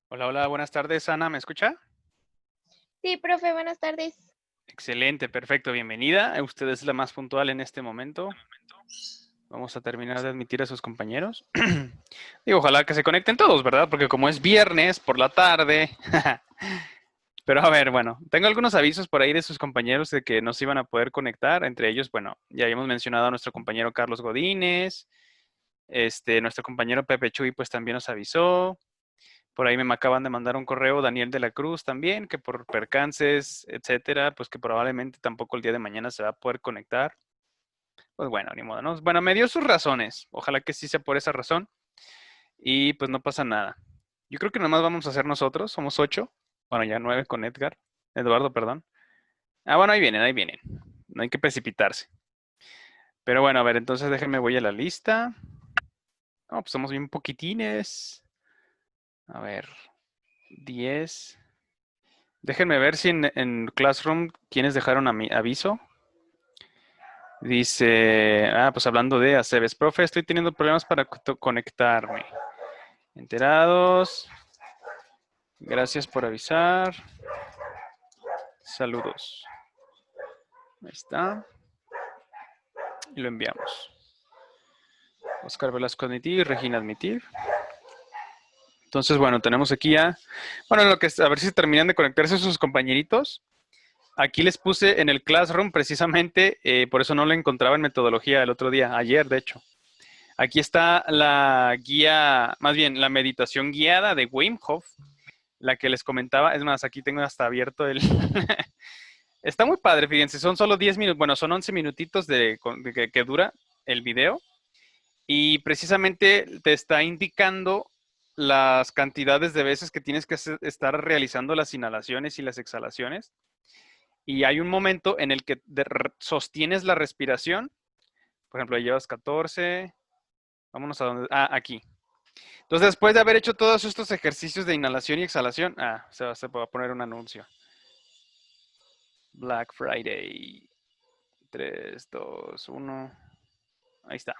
Hola, hola, buenas tardes, Ana, ¿me escucha? Sí, profe, buenas tardes. Excelente, perfecto, bienvenida. Usted es la más puntual en este momento. Vamos a terminar de admitir a sus compañeros. Digo, ojalá que se conecten todos, ¿verdad? Porque como es viernes por la tarde. Pero a ver, bueno, tengo algunos avisos por ahí de sus compañeros de que no se iban a poder conectar. Entre ellos, bueno, ya habíamos mencionado a nuestro compañero Carlos Godínez. Nuestro compañero Pepe Chuy, pues también nos avisó. Por ahí me acaban de mandar un correo Daniel de la Cruz también, que por percances, etcétera, pues que probablemente tampoco el día de mañana se va a poder conectar. Pues bueno, ni modo, ¿no? Bueno, me dio sus razones. Ojalá que sí sea por esa razón. Y pues no pasa nada. Yo creo que nomás vamos a hacer nosotros. Somos 8. Bueno, ya 9 con Edgar. Eduardo, perdón. Ah, bueno, ahí vienen, ahí vienen. No hay que precipitarse. Pero bueno, a ver, entonces déjenme voy a la lista. No, pues somos bien poquitines. A ver, 10. Déjenme ver si en Classroom quienes dejaron aviso. Dice, pues hablando de Aceves, profe, estoy teniendo problemas para conectarme. Enterados. Gracias por avisar. Saludos. Ahí está. Y lo enviamos. Oscar Velasco admitir, Regina admitir. Entonces, bueno, tenemos aquí ya. Bueno, a ver si terminan de conectarse sus compañeritos. Aquí les puse en el Classroom precisamente, por eso no lo encontraba en metodología el otro día, ayer de hecho. Aquí está la guía, más bien la meditación guiada de Wim Hof, la que les comentaba. Es más, aquí tengo hasta abierto el... Está muy padre, fíjense, son solo 10 minutos, bueno, son 11 minutitos que dura el video. Y precisamente te está indicando las cantidades de veces que tienes que estar realizando las inhalaciones y las exhalaciones. Y hay un momento en el que sostienes la respiración. Por ejemplo, llevas 14. Vámonos a donde... Ah, aquí. Entonces, después de haber hecho todos estos ejercicios de inhalación y exhalación, se va a poner un anuncio. Black Friday. 3, 2, 1. Ahí está.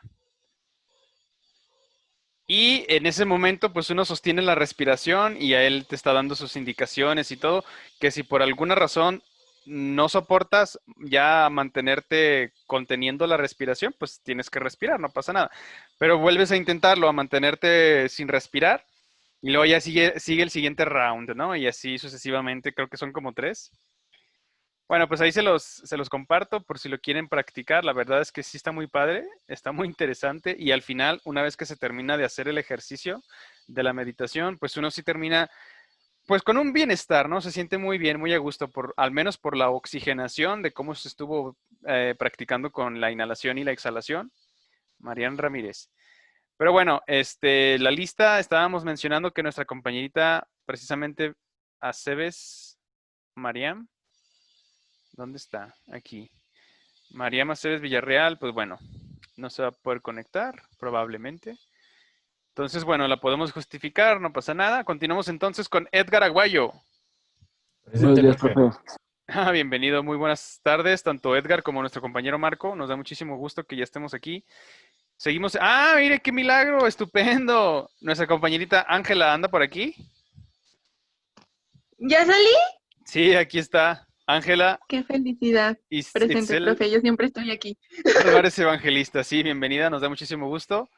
Y en ese momento, pues uno sostiene la respiración y a él te está dando sus indicaciones y todo, que si por alguna razón no soportas ya mantenerte conteniendo la respiración, pues tienes que respirar, no pasa nada. Pero vuelves a intentarlo, a mantenerte sin respirar, y luego ya sigue el siguiente round, ¿no? Y así sucesivamente, creo que son como 3. Bueno, pues ahí se los comparto por si lo quieren practicar. La verdad es que sí está muy padre, está muy interesante y al final, una vez que se termina de hacer el ejercicio de la meditación, pues uno sí termina pues con un bienestar, ¿no? Se siente muy bien, muy a gusto, al menos por la oxigenación de cómo se estuvo practicando con la inhalación y la exhalación. Marian Ramírez. Pero bueno, la lista estábamos mencionando que nuestra compañerita, precisamente Aceves Mariam, ¿dónde está? Aquí. María Aceves Villarreal, pues bueno, no se va a poder conectar, probablemente. Entonces, bueno, la podemos justificar, no pasa nada. Continuamos entonces con Edgar Aguayo. Buenos Presente, días, profe. profe. Bienvenido, muy buenas tardes, tanto Edgar como nuestro compañero Marco. Nos da muchísimo gusto que ya estemos aquí. Seguimos. Mire qué milagro, estupendo. Nuestra compañerita Ángela anda por aquí. ¿Ya salí? Sí, aquí está. Ángela Qué felicidad. Presente, Itzel profe, yo siempre estoy aquí. Álvarez Evangelista. Sí, bienvenida, nos da muchísimo gusto.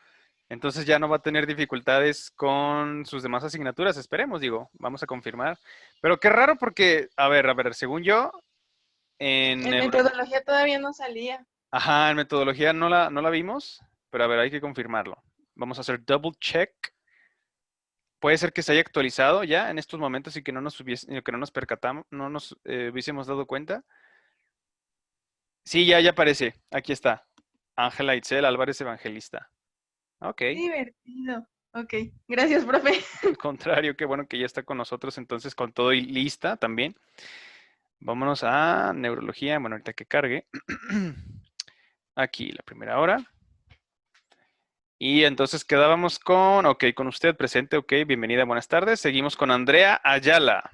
Entonces ya no va a tener dificultades con sus demás asignaturas, esperemos, digo, vamos a confirmar. Pero qué raro porque, a ver, según yo, en, En em, metodología todavía no salía. ajá, en metodología no la vimos, pero a ver, hay que confirmarlo. Vamos a hacer double check. Puede ser que se haya actualizado ya en estos momentos y que que no nos percatamos, no nos hubiésemos dado cuenta. Sí, ya aparece, aquí está. Ángela Itzel Álvarez Evangelista. Ok. Qué divertido. Ok, gracias, profe. Al contrario, qué bueno que ya está con nosotros, entonces con todo y lista también. Vámonos a neurología, bueno, ahorita que cargue. Aquí, la primera hora. Y entonces quedábamos con usted presente, ok, bienvenida, buenas tardes. Seguimos con Andrea Ayala.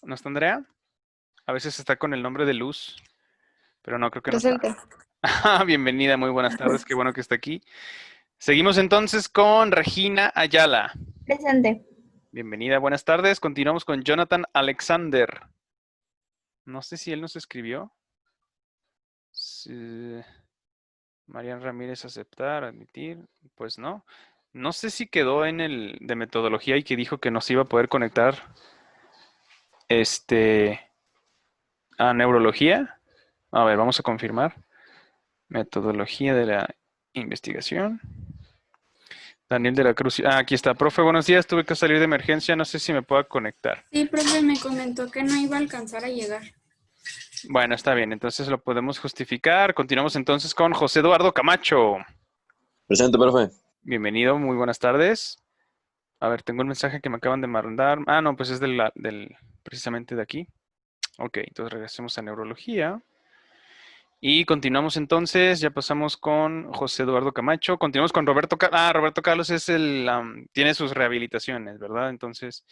¿No está Andrea? A veces está con el nombre de Luz, pero no, creo que no está. Presente. Bienvenida, muy buenas tardes, qué bueno que está aquí. Seguimos entonces con Regina Ayala. Presente. Bienvenida, buenas tardes. Continuamos con Jonathan Alexander. No sé si él nos escribió. Sí. Marian Ramírez, aceptar, admitir. Pues no. No sé si quedó en el de metodología y que dijo que nos iba a poder conectar a neurología. A ver, vamos a confirmar. Metodología de la investigación. Daniel de la Cruz. Ah, aquí está. Profe, buenos días. Tuve que salir de emergencia. No sé si me pueda conectar. Sí, profe, me comentó que no iba a alcanzar a llegar. Bueno, está bien. Entonces lo podemos justificar. Continuamos entonces con José Eduardo Camacho. Presente, profe. Bienvenido, muy buenas tardes. A ver, tengo un mensaje que me acaban de mandar. Ah, no, pues es precisamente de aquí. Ok, entonces regresemos a neurología. Y continuamos entonces, ya pasamos con José Eduardo Camacho, continuamos con Roberto Carlos. Ah, Roberto Carlos es tiene sus rehabilitaciones, ¿verdad? Entonces,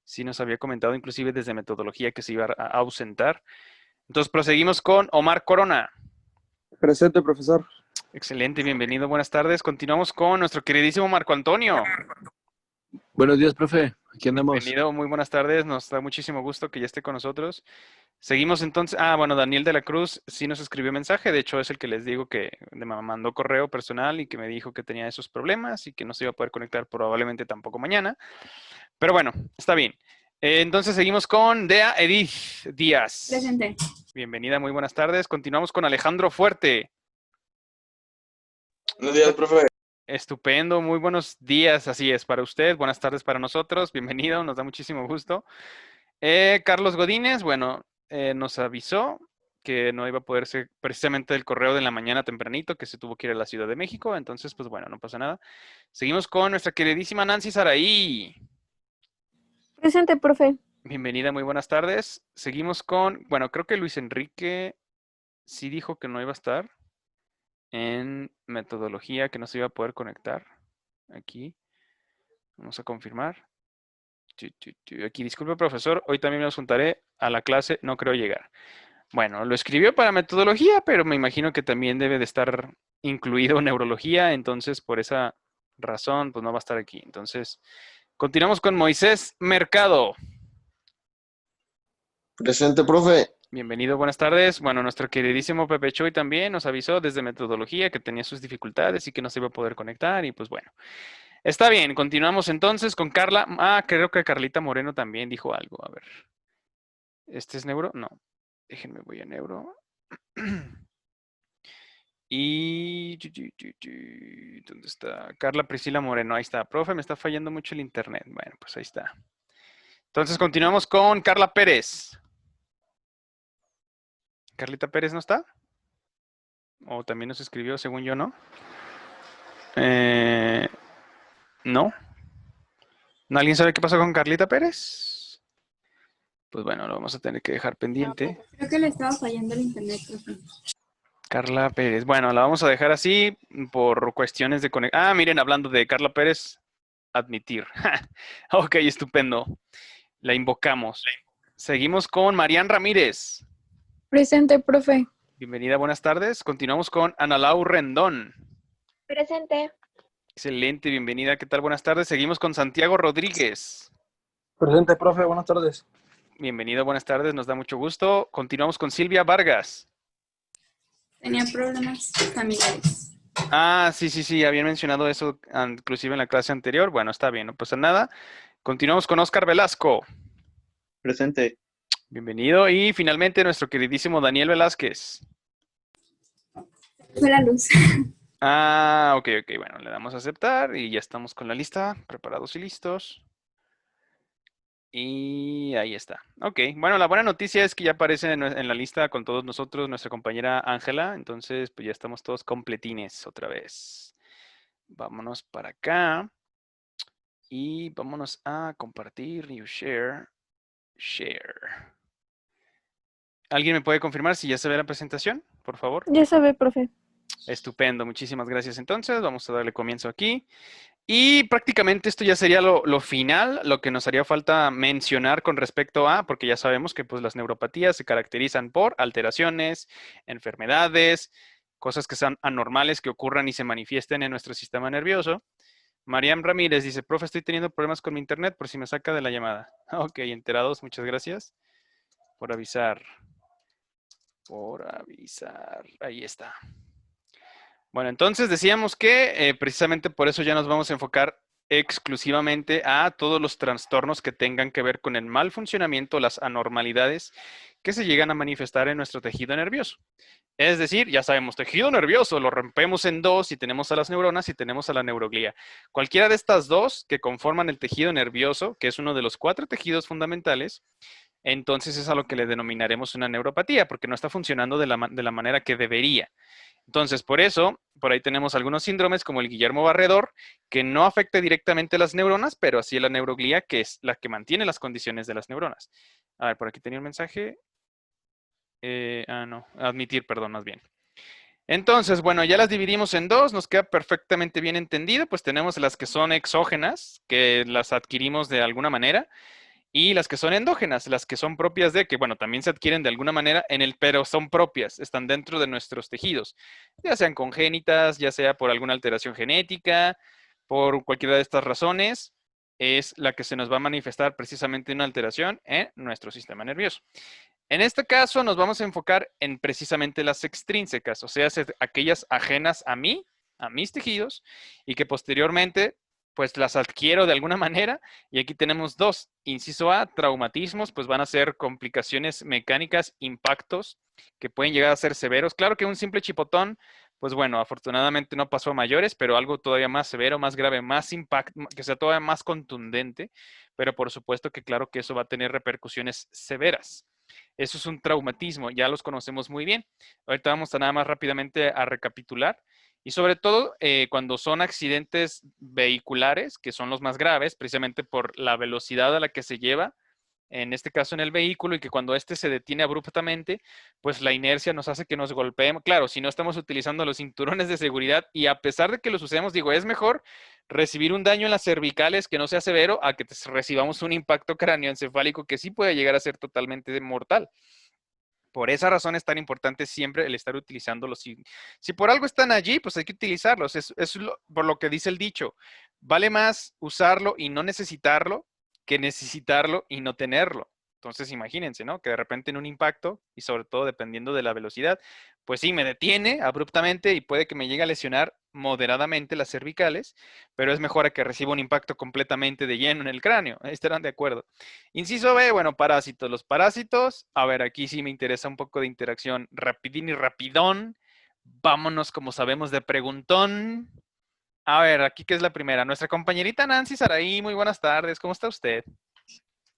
sí nos había comentado inclusive desde metodología que se iba a ausentar. Entonces, proseguimos con Omar Corona. Presente, profesor. Excelente, bienvenido, buenas tardes. Continuamos con nuestro queridísimo Marco Antonio. Buenos días, profe. Aquí andamos. Bienvenido, muy buenas tardes. Nos da muchísimo gusto que ya esté con nosotros. Seguimos entonces. Ah, bueno, Daniel de la Cruz sí nos escribió mensaje. De hecho, es el que les digo que me mandó correo personal y que me dijo que tenía esos problemas y que no se iba a poder conectar probablemente tampoco mañana. Pero bueno, está bien. Entonces seguimos con Dea Edith Díaz. Presente. Bienvenida, muy buenas tardes. Continuamos con Alejandro Fuerte. Buenos días, profe. Estupendo, muy buenos días, así es, para usted, buenas tardes para nosotros, bienvenido, nos da muchísimo gusto. Carlos Godínez, bueno, nos avisó que no iba a poder ser precisamente el correo de la mañana tempranito, que se tuvo que ir a la Ciudad de México, entonces, pues bueno, no pasa nada. Seguimos con nuestra queridísima Nancy Saraí. Presente, profe. Bienvenida, muy buenas tardes. Seguimos con, bueno, creo que Luis Enrique sí dijo que no iba a estar en metodología, que no se iba a poder conectar aquí. Vamos a confirmar. Aquí, disculpe, profesor, hoy también me ausentaré a la clase, no creo llegar. Bueno, lo escribió para metodología, pero me imagino que también debe de estar incluido neurología, entonces por esa razón, pues no va a estar aquí. Entonces, continuamos con Moisés Mercado. Presente, profe. Bienvenido, buenas tardes. Bueno, nuestro queridísimo Pepe Choy también nos avisó desde metodología que tenía sus dificultades y que no se iba a poder conectar y pues bueno. Está bien, continuamos entonces con Carla. Ah, creo que Carlita Moreno también dijo algo. A ver. ¿Este es neuro? No. Déjenme, voy a neuro. Y... ¿dónde está? Carla Priscila Moreno. Ahí está. Profe, me está fallando mucho el internet. Bueno, pues ahí está. Entonces continuamos con Carla Pérez. ¿Carlita Pérez no está? O también nos escribió, según yo, ¿no? No. ¿Alguien sabe qué pasó con Carlita Pérez? Pues bueno, lo vamos a tener que dejar pendiente. Creo que le estaba fallando el internet, profe. Carla Pérez. Bueno, la vamos a dejar así por cuestiones de conexión. Ah, miren, hablando de Carla Pérez, admitir. Ok, estupendo. La invocamos. Seguimos con Marian Ramírez. Presente, profe. Bienvenida, buenas tardes. Continuamos con Analau Rendón. Presente. Excelente, bienvenida. ¿Qué tal? Buenas tardes. Seguimos con Santiago Rodríguez. Presente, profe. Buenas tardes. Bienvenido, buenas tardes. Nos da mucho gusto. Continuamos con Silvia Vargas. Tenía problemas familiares. Ah, sí, habían mencionado eso inclusive en la clase anterior. Bueno, está bien, no pasa nada. Continuamos con Oscar Velasco. Presente. Bienvenido. Y finalmente nuestro queridísimo Daniel Velázquez. Fue la luz. Ah, ok. Bueno, le damos a aceptar y ya estamos con la lista, preparados y listos. Y ahí está. Ok, bueno, la buena noticia es que ya aparece en la lista con todos nosotros nuestra compañera Ángela. Entonces, pues ya estamos todos completines otra vez. Vámonos para acá. Y vámonos a compartir, new share, share. ¿Alguien me puede confirmar si ya se ve la presentación, por favor? Ya sabe, profe. Estupendo, muchísimas gracias entonces. Vamos a darle comienzo aquí. Y prácticamente esto ya sería lo final, lo que nos haría falta mencionar con respecto a, porque ya sabemos que pues, las neuropatías se caracterizan por alteraciones, enfermedades, cosas que sean anormales que ocurran y se manifiesten en nuestro sistema nervioso. Mariam Ramírez dice, profe, estoy teniendo problemas con mi internet por si me saca de la llamada. Ok, enterados, muchas gracias por avisar. Ahí está. Bueno, entonces decíamos que precisamente por eso ya nos vamos a enfocar exclusivamente a todos los trastornos que tengan que ver con el mal funcionamiento, las anormalidades que se llegan a manifestar en nuestro tejido nervioso. Es decir, ya sabemos, tejido nervioso, lo rompemos en dos y tenemos a las neuronas y tenemos a la neuroglía. Cualquiera de estas dos que conforman el tejido nervioso, que es uno de los 4 tejidos fundamentales, entonces es a lo que le denominaremos una neuropatía, porque no está funcionando de la manera que debería. Entonces, por eso, por ahí tenemos algunos síndromes como el Guillermo Barredor, que no afecta directamente a las neuronas, pero así a la neuroglía, que es la que mantiene las condiciones de las neuronas. A ver, por aquí tenía un mensaje. No, admitir, perdón, más bien. Entonces, bueno, ya las dividimos en dos, nos queda perfectamente bien entendido, pues tenemos las que son exógenas, que las adquirimos de alguna manera, y las que son endógenas, las que son propias de, que bueno, también se adquieren de alguna manera, pero son propias, están dentro de nuestros tejidos, ya sean congénitas, ya sea por alguna alteración genética, por cualquiera de estas razones, es la que se nos va a manifestar precisamente una alteración en nuestro sistema nervioso. En este caso nos vamos a enfocar en precisamente las extrínsecas, o sea, aquellas ajenas a mí, a mis tejidos, y que posteriormente pues las adquiero de alguna manera. Y aquí tenemos dos. Inciso A, traumatismos, pues van a ser complicaciones mecánicas, impactos que pueden llegar a ser severos. Claro que un simple chipotón, pues bueno, afortunadamente no pasó a mayores, pero algo todavía más severo, más grave, más impacto, que sea todavía más contundente, pero por supuesto que claro que eso va a tener repercusiones severas. Eso es un traumatismo, ya los conocemos muy bien. Ahorita vamos a nada más rápidamente a recapitular. Y sobre todo cuando son accidentes vehiculares, que son los más graves, precisamente por la velocidad a la que se lleva, en este caso en el vehículo, y que cuando éste se detiene abruptamente, pues la inercia nos hace que nos golpeemos. Claro, si no estamos utilizando los cinturones de seguridad, y a pesar de que los usemos, digo, es mejor recibir un daño en las cervicales que no sea severo a que recibamos un impacto cráneoencefálico que sí puede llegar a ser totalmente mortal. Por esa razón es tan importante siempre el estar utilizándolos. Si por algo están allí, pues hay que utilizarlos. Por lo que dice el dicho. Vale más usarlo y no necesitarlo que necesitarlo y no tenerlo. Entonces imagínense, ¿no? Que de repente en un impacto, y sobre todo dependiendo de la velocidad, pues sí, me detiene abruptamente y puede que me llegue a lesionar moderadamente las cervicales, pero es mejor a que reciba un impacto completamente de lleno en el cráneo. Ahí estarán de acuerdo. Inciso B, bueno, parásitos. Los parásitos, a ver, aquí sí me interesa un poco de interacción rapidín y rapidón. Vámonos, como sabemos, de preguntón. A ver, aquí que es la primera. Nuestra compañerita Nancy Saraí, muy buenas tardes. ¿Cómo está usted?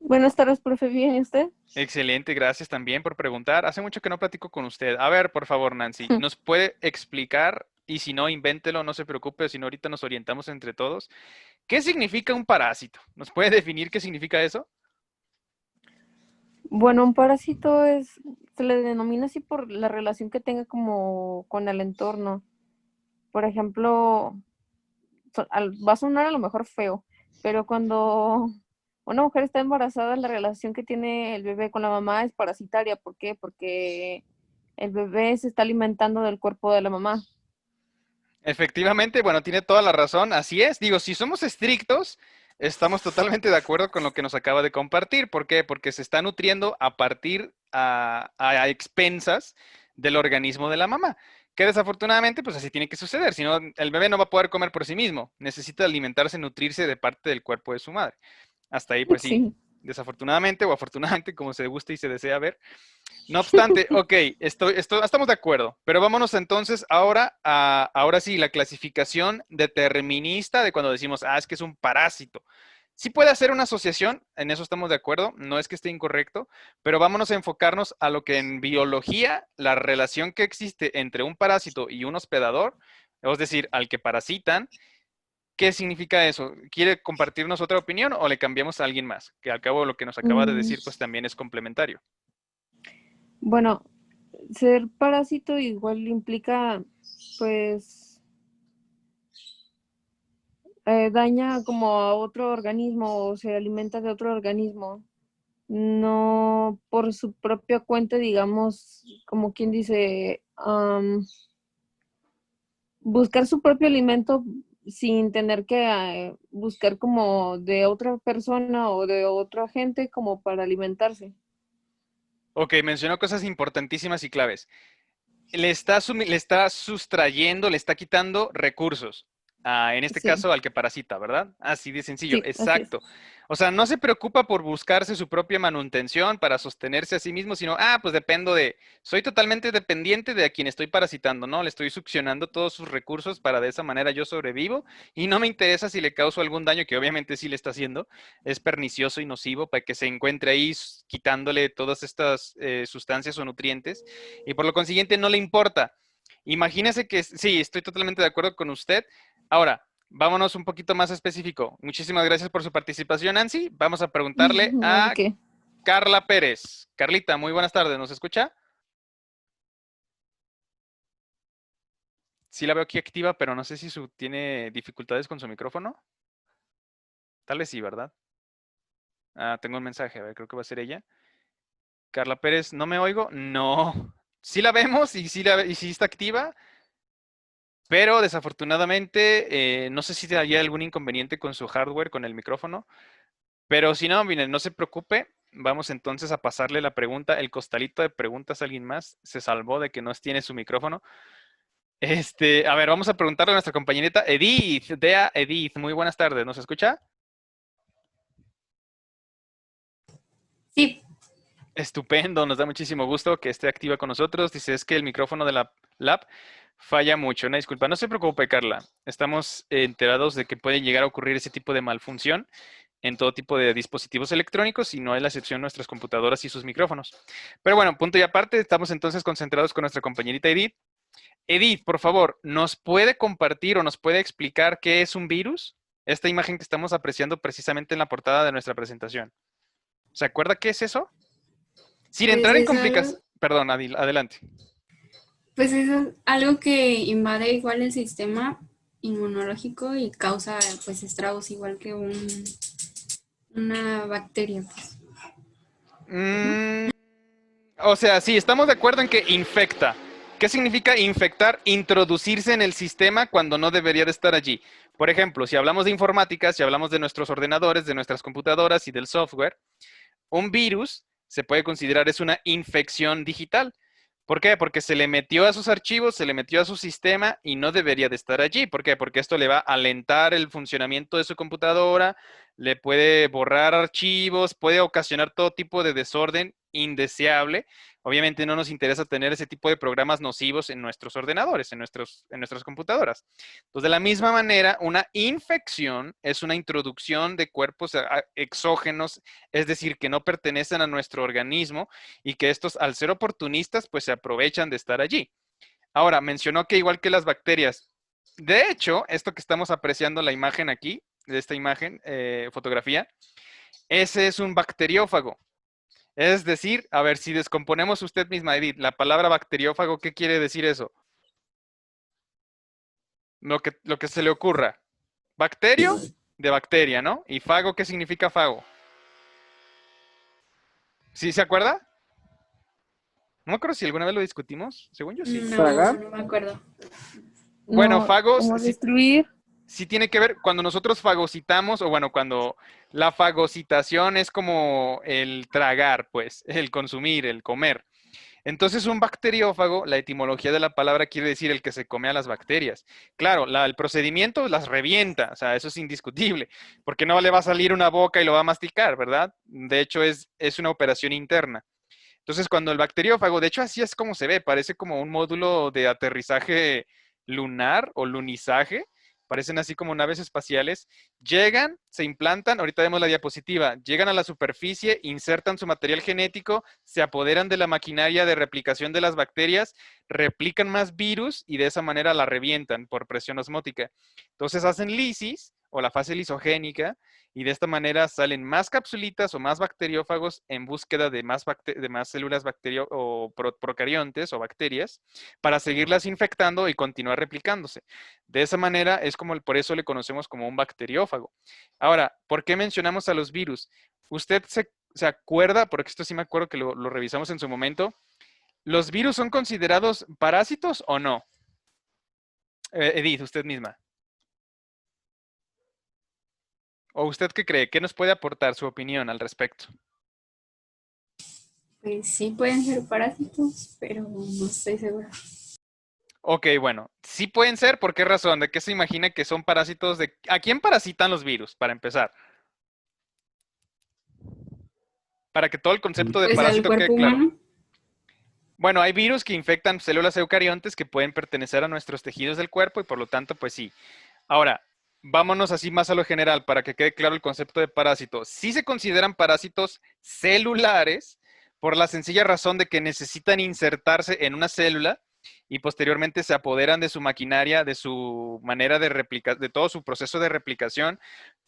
Buenas tardes, profe. ¿Bien y usted? Excelente, gracias también por preguntar. Hace mucho que no platico con usted. A ver, por favor, Nancy, ¿nos puede explicar? Y si no, invéntelo, no se preocupe, si no, ahorita nos orientamos entre todos. ¿Qué significa un parásito? ¿Nos puede definir qué significa eso? Bueno, un parásito se le denomina así por la relación que tenga como con el entorno. Por ejemplo, va a sonar a lo mejor feo, pero cuando una mujer está embarazada, la relación que tiene el bebé con la mamá es parasitaria. ¿Por qué? Porque el bebé se está alimentando del cuerpo de la mamá. Efectivamente, bueno, tiene toda la razón, así es. Digo, si somos estrictos, estamos totalmente de acuerdo con lo que nos acaba de compartir. ¿Por qué? Porque se está nutriendo a partir a expensas del organismo de la mamá. Que desafortunadamente, pues así tiene que suceder. Si no, el bebé no va a poder comer por sí mismo. Necesita alimentarse, nutrirse de parte del cuerpo de su madre. Hasta ahí, pues sí. Sí. Desafortunadamente o afortunadamente, como se gusta y se desea ver. No obstante, ok, estamos de acuerdo, pero vámonos entonces ahora sí, la clasificación determinista de cuando decimos, es que es un parásito. Sí puede hacer una asociación, en eso estamos de acuerdo, no es que esté incorrecto, pero vámonos a enfocarnos a lo que en biología, la relación que existe entre un parásito y un hospedador, es decir, al que parasitan. ¿Qué significa eso? ¿Quiere compartirnos otra opinión o le cambiamos a alguien más? Que al cabo lo que nos acaba de decir, pues también es complementario. Bueno, ser parásito igual implica, pues, daña como a otro organismo o se alimenta de otro organismo. No por su propia cuenta, digamos, como quien dice, buscar su propio alimento sin tener que buscar como de otra persona o de otro agente como para alimentarse. Ok, mencionó cosas importantísimas y claves. Le está sustrayendo, le está quitando recursos. En este Sí, caso, al que parasita, ¿verdad? Así de sencillo, sí, así es. exacto. O sea, no se preocupa por buscarse su propia manutención para sostenerse a sí mismo, sino, pues soy totalmente dependiente de a quien estoy parasitando, ¿no? Le estoy succionando todos sus recursos para de esa manera yo sobrevivo y no me interesa si le causo algún daño, que obviamente sí le está haciendo, es pernicioso y nocivo para que se encuentre ahí quitándole todas estas sustancias o nutrientes y por lo consiguiente no le importa. Imagínese que, sí, estoy totalmente de acuerdo con usted. Ahora, vámonos un poquito más específico. Muchísimas gracias por su participación, Nancy. Vamos a preguntarle No de a qué. Carla Pérez. Carlita, muy buenas tardes. ¿Nos escucha? Sí la veo aquí activa, pero no sé si tiene dificultades con su micrófono. Tal vez sí, ¿verdad? Tengo un mensaje. A ver, creo que va a ser ella. Carla Pérez, ¿no me oigo? No. Sí la vemos y sí está activa. Pero desafortunadamente, no sé si hay algún inconveniente con su hardware, con el micrófono. Pero si no, miren, no se preocupe. Vamos entonces a pasarle la pregunta. El costalito de preguntas a alguien más se salvó de que no tiene su micrófono. A ver, vamos a preguntarle a nuestra compañerita Edith. Dea Edith, muy buenas tardes. ¿Nos escucha? Sí, Estupendo, nos da muchísimo gusto que esté activa con nosotros. Dice, es que el micrófono de la lab falla mucho. Una disculpa, no se preocupe, Carla. Estamos enterados de que puede llegar a ocurrir ese tipo de malfunción en todo tipo de dispositivos electrónicos y no es la excepción nuestras computadoras y sus micrófonos. Pero bueno, punto y aparte, estamos entonces concentrados con nuestra compañerita Edith. Edith, por favor, ¿nos puede compartir o nos puede explicar qué es un virus? Esta imagen que estamos apreciando precisamente en la portada de nuestra presentación. ¿Se acuerda qué es eso? Sin pues entrar en es algo, complicaciones. Perdón, adelante. pues es algo que invade igual el sistema inmunológico y causa pues estragos igual que una bacteria, pues, ¿no? O sea, sí, estamos de acuerdo en que infecta. ¿Qué significa infectar? Introducirse en el sistema cuando no debería de estar allí. Por ejemplo, si hablamos de informática, si hablamos de nuestros ordenadores, de nuestras computadoras y del software, un virus se puede considerar es una infección digital. ¿Por qué? Porque se le metió a sus archivos, se le metió a su sistema y no debería de estar allí. ¿Por qué? Porque esto le va a alentar el funcionamiento de su computadora, le puede borrar archivos, puede ocasionar todo tipo de desorden indeseable. Obviamente no nos interesa tener ese tipo de programas nocivos en nuestros ordenadores, en nuestras computadoras. Entonces, de la misma manera, una infección es una introducción de cuerpos exógenos, es decir, que no pertenecen a nuestro organismo y que estos, al ser oportunistas, pues se aprovechan de estar allí. Ahora, mencionó que igual que las bacterias, de hecho, esto que estamos apreciando la imagen aquí, de esta imagen, fotografía, ese es un bacteriófago. Es decir, a ver, si descomponemos usted misma, Edith, la palabra bacteriófago, ¿qué quiere decir eso? Lo que se le ocurra. Bacterio, de bacteria, ¿no? Y fago, ¿qué significa fago? ¿Sí se acuerda? No me acuerdo si alguna vez lo discutimos. Según yo sí. No, no me acuerdo. Bueno, No, fagos como destruir. sí tiene que ver cuando nosotros fagocitamos, o bueno, cuando la fagocitación es como el tragar, pues, el consumir, el comer. Entonces, un bacteriófago, la etimología de la palabra quiere decir el que se come a las bacterias. Claro, el procedimiento las revienta, o sea, eso es indiscutible, porque no le va a salir una boca y lo va a masticar, ¿verdad? De hecho, es una operación interna. Entonces, cuando el bacteriófago, de hecho, así es como se ve, parece como un módulo de aterrizaje lunar o lunizaje, parecen así como naves espaciales, llegan, se implantan, ahorita vemos la diapositiva, llegan a la superficie, insertan su material genético, se apoderan de la maquinaria de replicación de las bacterias, replican más virus y de esa manera la revientan por presión osmótica. Entonces hacen lisis o la fase lisogénica y de esta manera salen más capsulitas o más bacteriófagos en búsqueda de más células o procariontes o bacterias para seguirlas infectando y continuar replicándose. De esa manera es como por eso le conocemos como un bacteriófago. Ahora, ¿por qué mencionamos a los virus? ¿Usted se acuerda? Porque esto sí me acuerdo que lo revisamos en su momento. ¿Los virus son considerados parásitos o no? Edith, usted misma. ¿O usted qué cree? ¿Qué nos puede aportar su opinión al respecto? Pues sí pueden ser parásitos, pero no estoy segura. Ok, bueno, sí pueden ser. ¿Por qué razón? ¿De qué se imagina que son parásitos? ¿A quién parasitan los virus, para empezar? Para que todo el concepto de Pues al parásito quede cuerpo claro. humano. Bueno, hay virus que infectan células eucariontes que pueden pertenecer a nuestros tejidos del cuerpo y por lo tanto, pues sí. Ahora, vámonos así más a lo general para que quede claro el concepto de parásito. Sí se consideran parásitos celulares por la sencilla razón de que necesitan insertarse en una célula y posteriormente se apoderan de su maquinaria, de su manera de replicar, de todo su proceso de replicación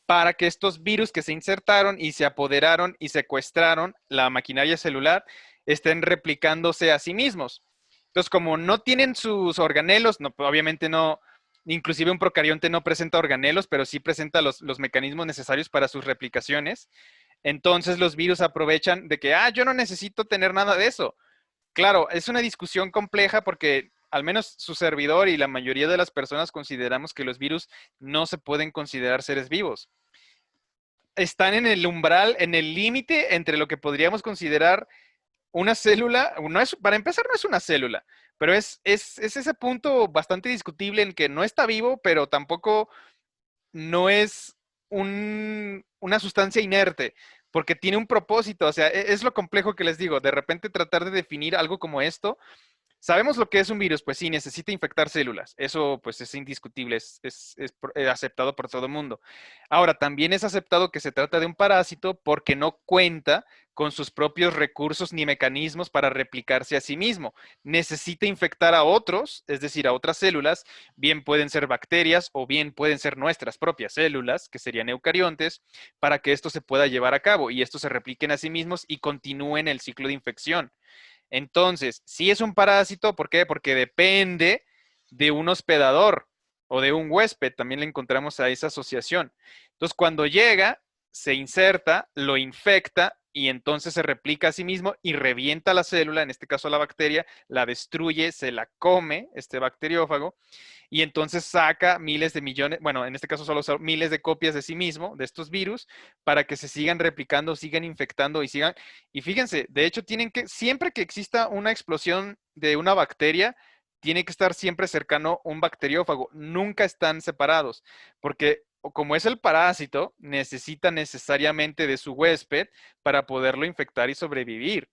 para que estos virus que se insertaron y se apoderaron y secuestraron la maquinaria celular estén replicándose a sí mismos. Entonces, como no tienen sus organelos, no, obviamente no, inclusive un procarionte no presenta organelos, pero sí presenta los mecanismos necesarios para sus replicaciones. Entonces los virus aprovechan de que, yo no necesito tener nada de eso. Claro, es una discusión compleja porque al menos su servidor y la mayoría de las personas consideramos que los virus no se pueden considerar seres vivos. Están en el umbral, en el límite entre lo que podríamos considerar una célula, no es, para empezar no es una célula, pero es ese punto bastante discutible en que no está vivo, pero tampoco no es una sustancia inerte, porque tiene un propósito, o sea, es lo complejo que les digo, de repente tratar de definir algo como esto. Sabemos lo que es un virus, pues sí, necesita infectar células. Eso pues es indiscutible, es aceptado por todo el mundo. Ahora, también es aceptado que se trata de un parásito porque no cuenta con sus propios recursos ni mecanismos para replicarse a sí mismo. Necesita infectar a otros, es decir, a otras células, bien pueden ser bacterias o bien pueden ser nuestras propias células, que serían eucariontes, para que esto se pueda llevar a cabo y estos se repliquen a sí mismos y continúen el ciclo de infección. Entonces, si es un parásito, ¿por qué? Porque depende de un hospedador o de un huésped, también le encontramos a esa asociación. Entonces, cuando llega, se inserta, lo infecta y entonces se replica a sí mismo y revienta la célula, en este caso la bacteria, la destruye, se la come este bacteriófago y entonces saca miles de millones, bueno, en este caso solo son miles de copias de sí mismo, de estos virus, para que se sigan replicando, sigan infectando y sigan. Y fíjense, de hecho, tienen que, siempre que exista una explosión de una bacteria, tiene que estar siempre cercano un bacteriófago, nunca están separados, porque como es el parásito, necesita necesariamente de su huésped para poderlo infectar y sobrevivir.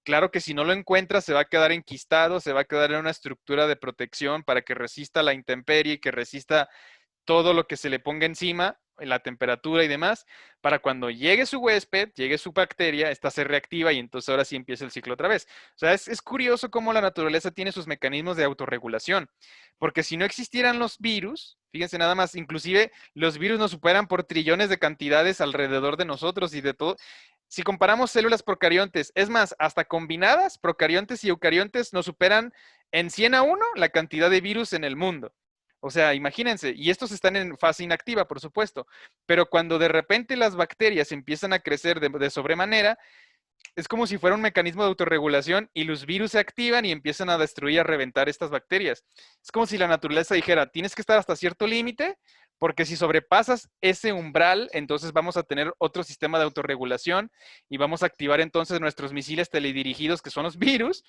Claro que si no lo encuentra, se va a quedar enquistado, se va a quedar en una estructura de protección para que resista la intemperie, que resista todo lo que se le ponga encima, la temperatura y demás, para cuando llegue su huésped, llegue su bacteria, esta se reactiva y entonces ahora sí empieza el ciclo otra vez. O sea, es curioso cómo la naturaleza tiene sus mecanismos de autorregulación, porque si no existieran los virus, fíjense nada más, inclusive los virus nos superan por trillones de cantidades alrededor de nosotros y de todo. Si comparamos células procariontes, es más, hasta combinadas, procariontes y eucariontes nos superan en 100 a 1 la cantidad de virus en el mundo. O sea, imagínense, y estos están en fase inactiva, por supuesto, pero cuando de repente las bacterias empiezan a crecer de sobremanera, es como si fuera un mecanismo de autorregulación y los virus se activan y empiezan a destruir, a reventar estas bacterias. Es como si la naturaleza dijera, tienes que estar hasta cierto límite, porque si sobrepasas ese umbral, entonces vamos a tener otro sistema de autorregulación y vamos a activar entonces nuestros misiles teledirigidos, que son los virus,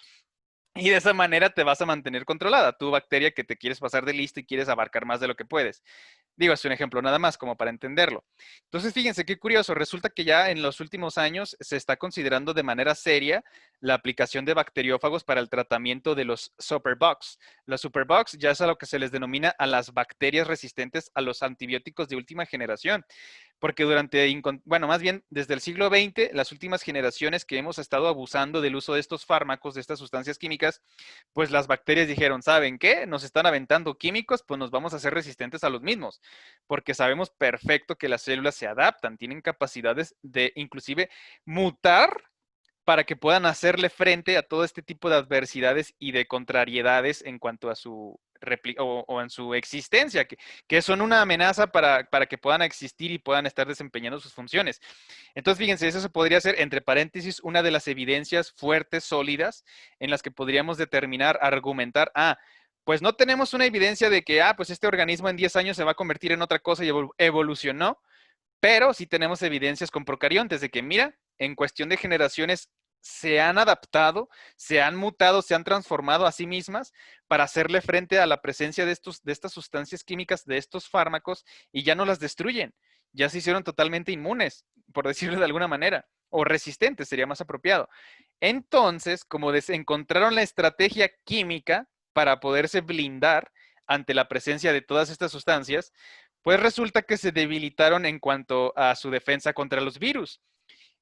y de esa manera te vas a mantener controlada, tu bacteria que te quieres pasar de listo y quieres abarcar más de lo que puedes. Digo, es un ejemplo nada más como para entenderlo. Entonces, fíjense qué curioso, resulta que ya en los últimos años se está considerando de manera seria la aplicación de bacteriófagos para el tratamiento de los superbugs. Los superbugs ya es a lo que se les denomina a las bacterias resistentes a los antibióticos de última generación, porque bueno, más bien desde el siglo XX, las últimas generaciones que hemos estado abusando del uso de estos fármacos, de estas sustancias químicas, pues las bacterias dijeron, ¿saben qué? Nos están aventando químicos, pues nos vamos a hacer resistentes a los mismos, porque sabemos perfecto que las células se adaptan, tienen capacidades de inclusive mutar para que puedan hacerle frente a todo este tipo de adversidades y de contrariedades en cuanto a su o en su existencia, que son una amenaza para que puedan existir y puedan estar desempeñando sus funciones. Entonces, fíjense, eso se podría ser, entre paréntesis, una de las evidencias fuertes, sólidas, en las que podríamos determinar, argumentar, pues no tenemos una evidencia de que, pues este organismo en 10 años se va a convertir en otra cosa y evolucionó, Pero sí tenemos evidencias con procariontes de que, mira, en cuestión de generaciones se han adaptado, se han mutado, se han transformado a sí mismas para hacerle frente a la presencia de estas sustancias químicas, de estos fármacos, y ya no las destruyen. Ya se hicieron totalmente inmunes, por decirlo de alguna manera, o resistentes, sería más apropiado. Entonces, como encontraron la estrategia química para poderse blindar ante la presencia de todas estas sustancias, pues resulta que se debilitaron en cuanto a su defensa contra los virus.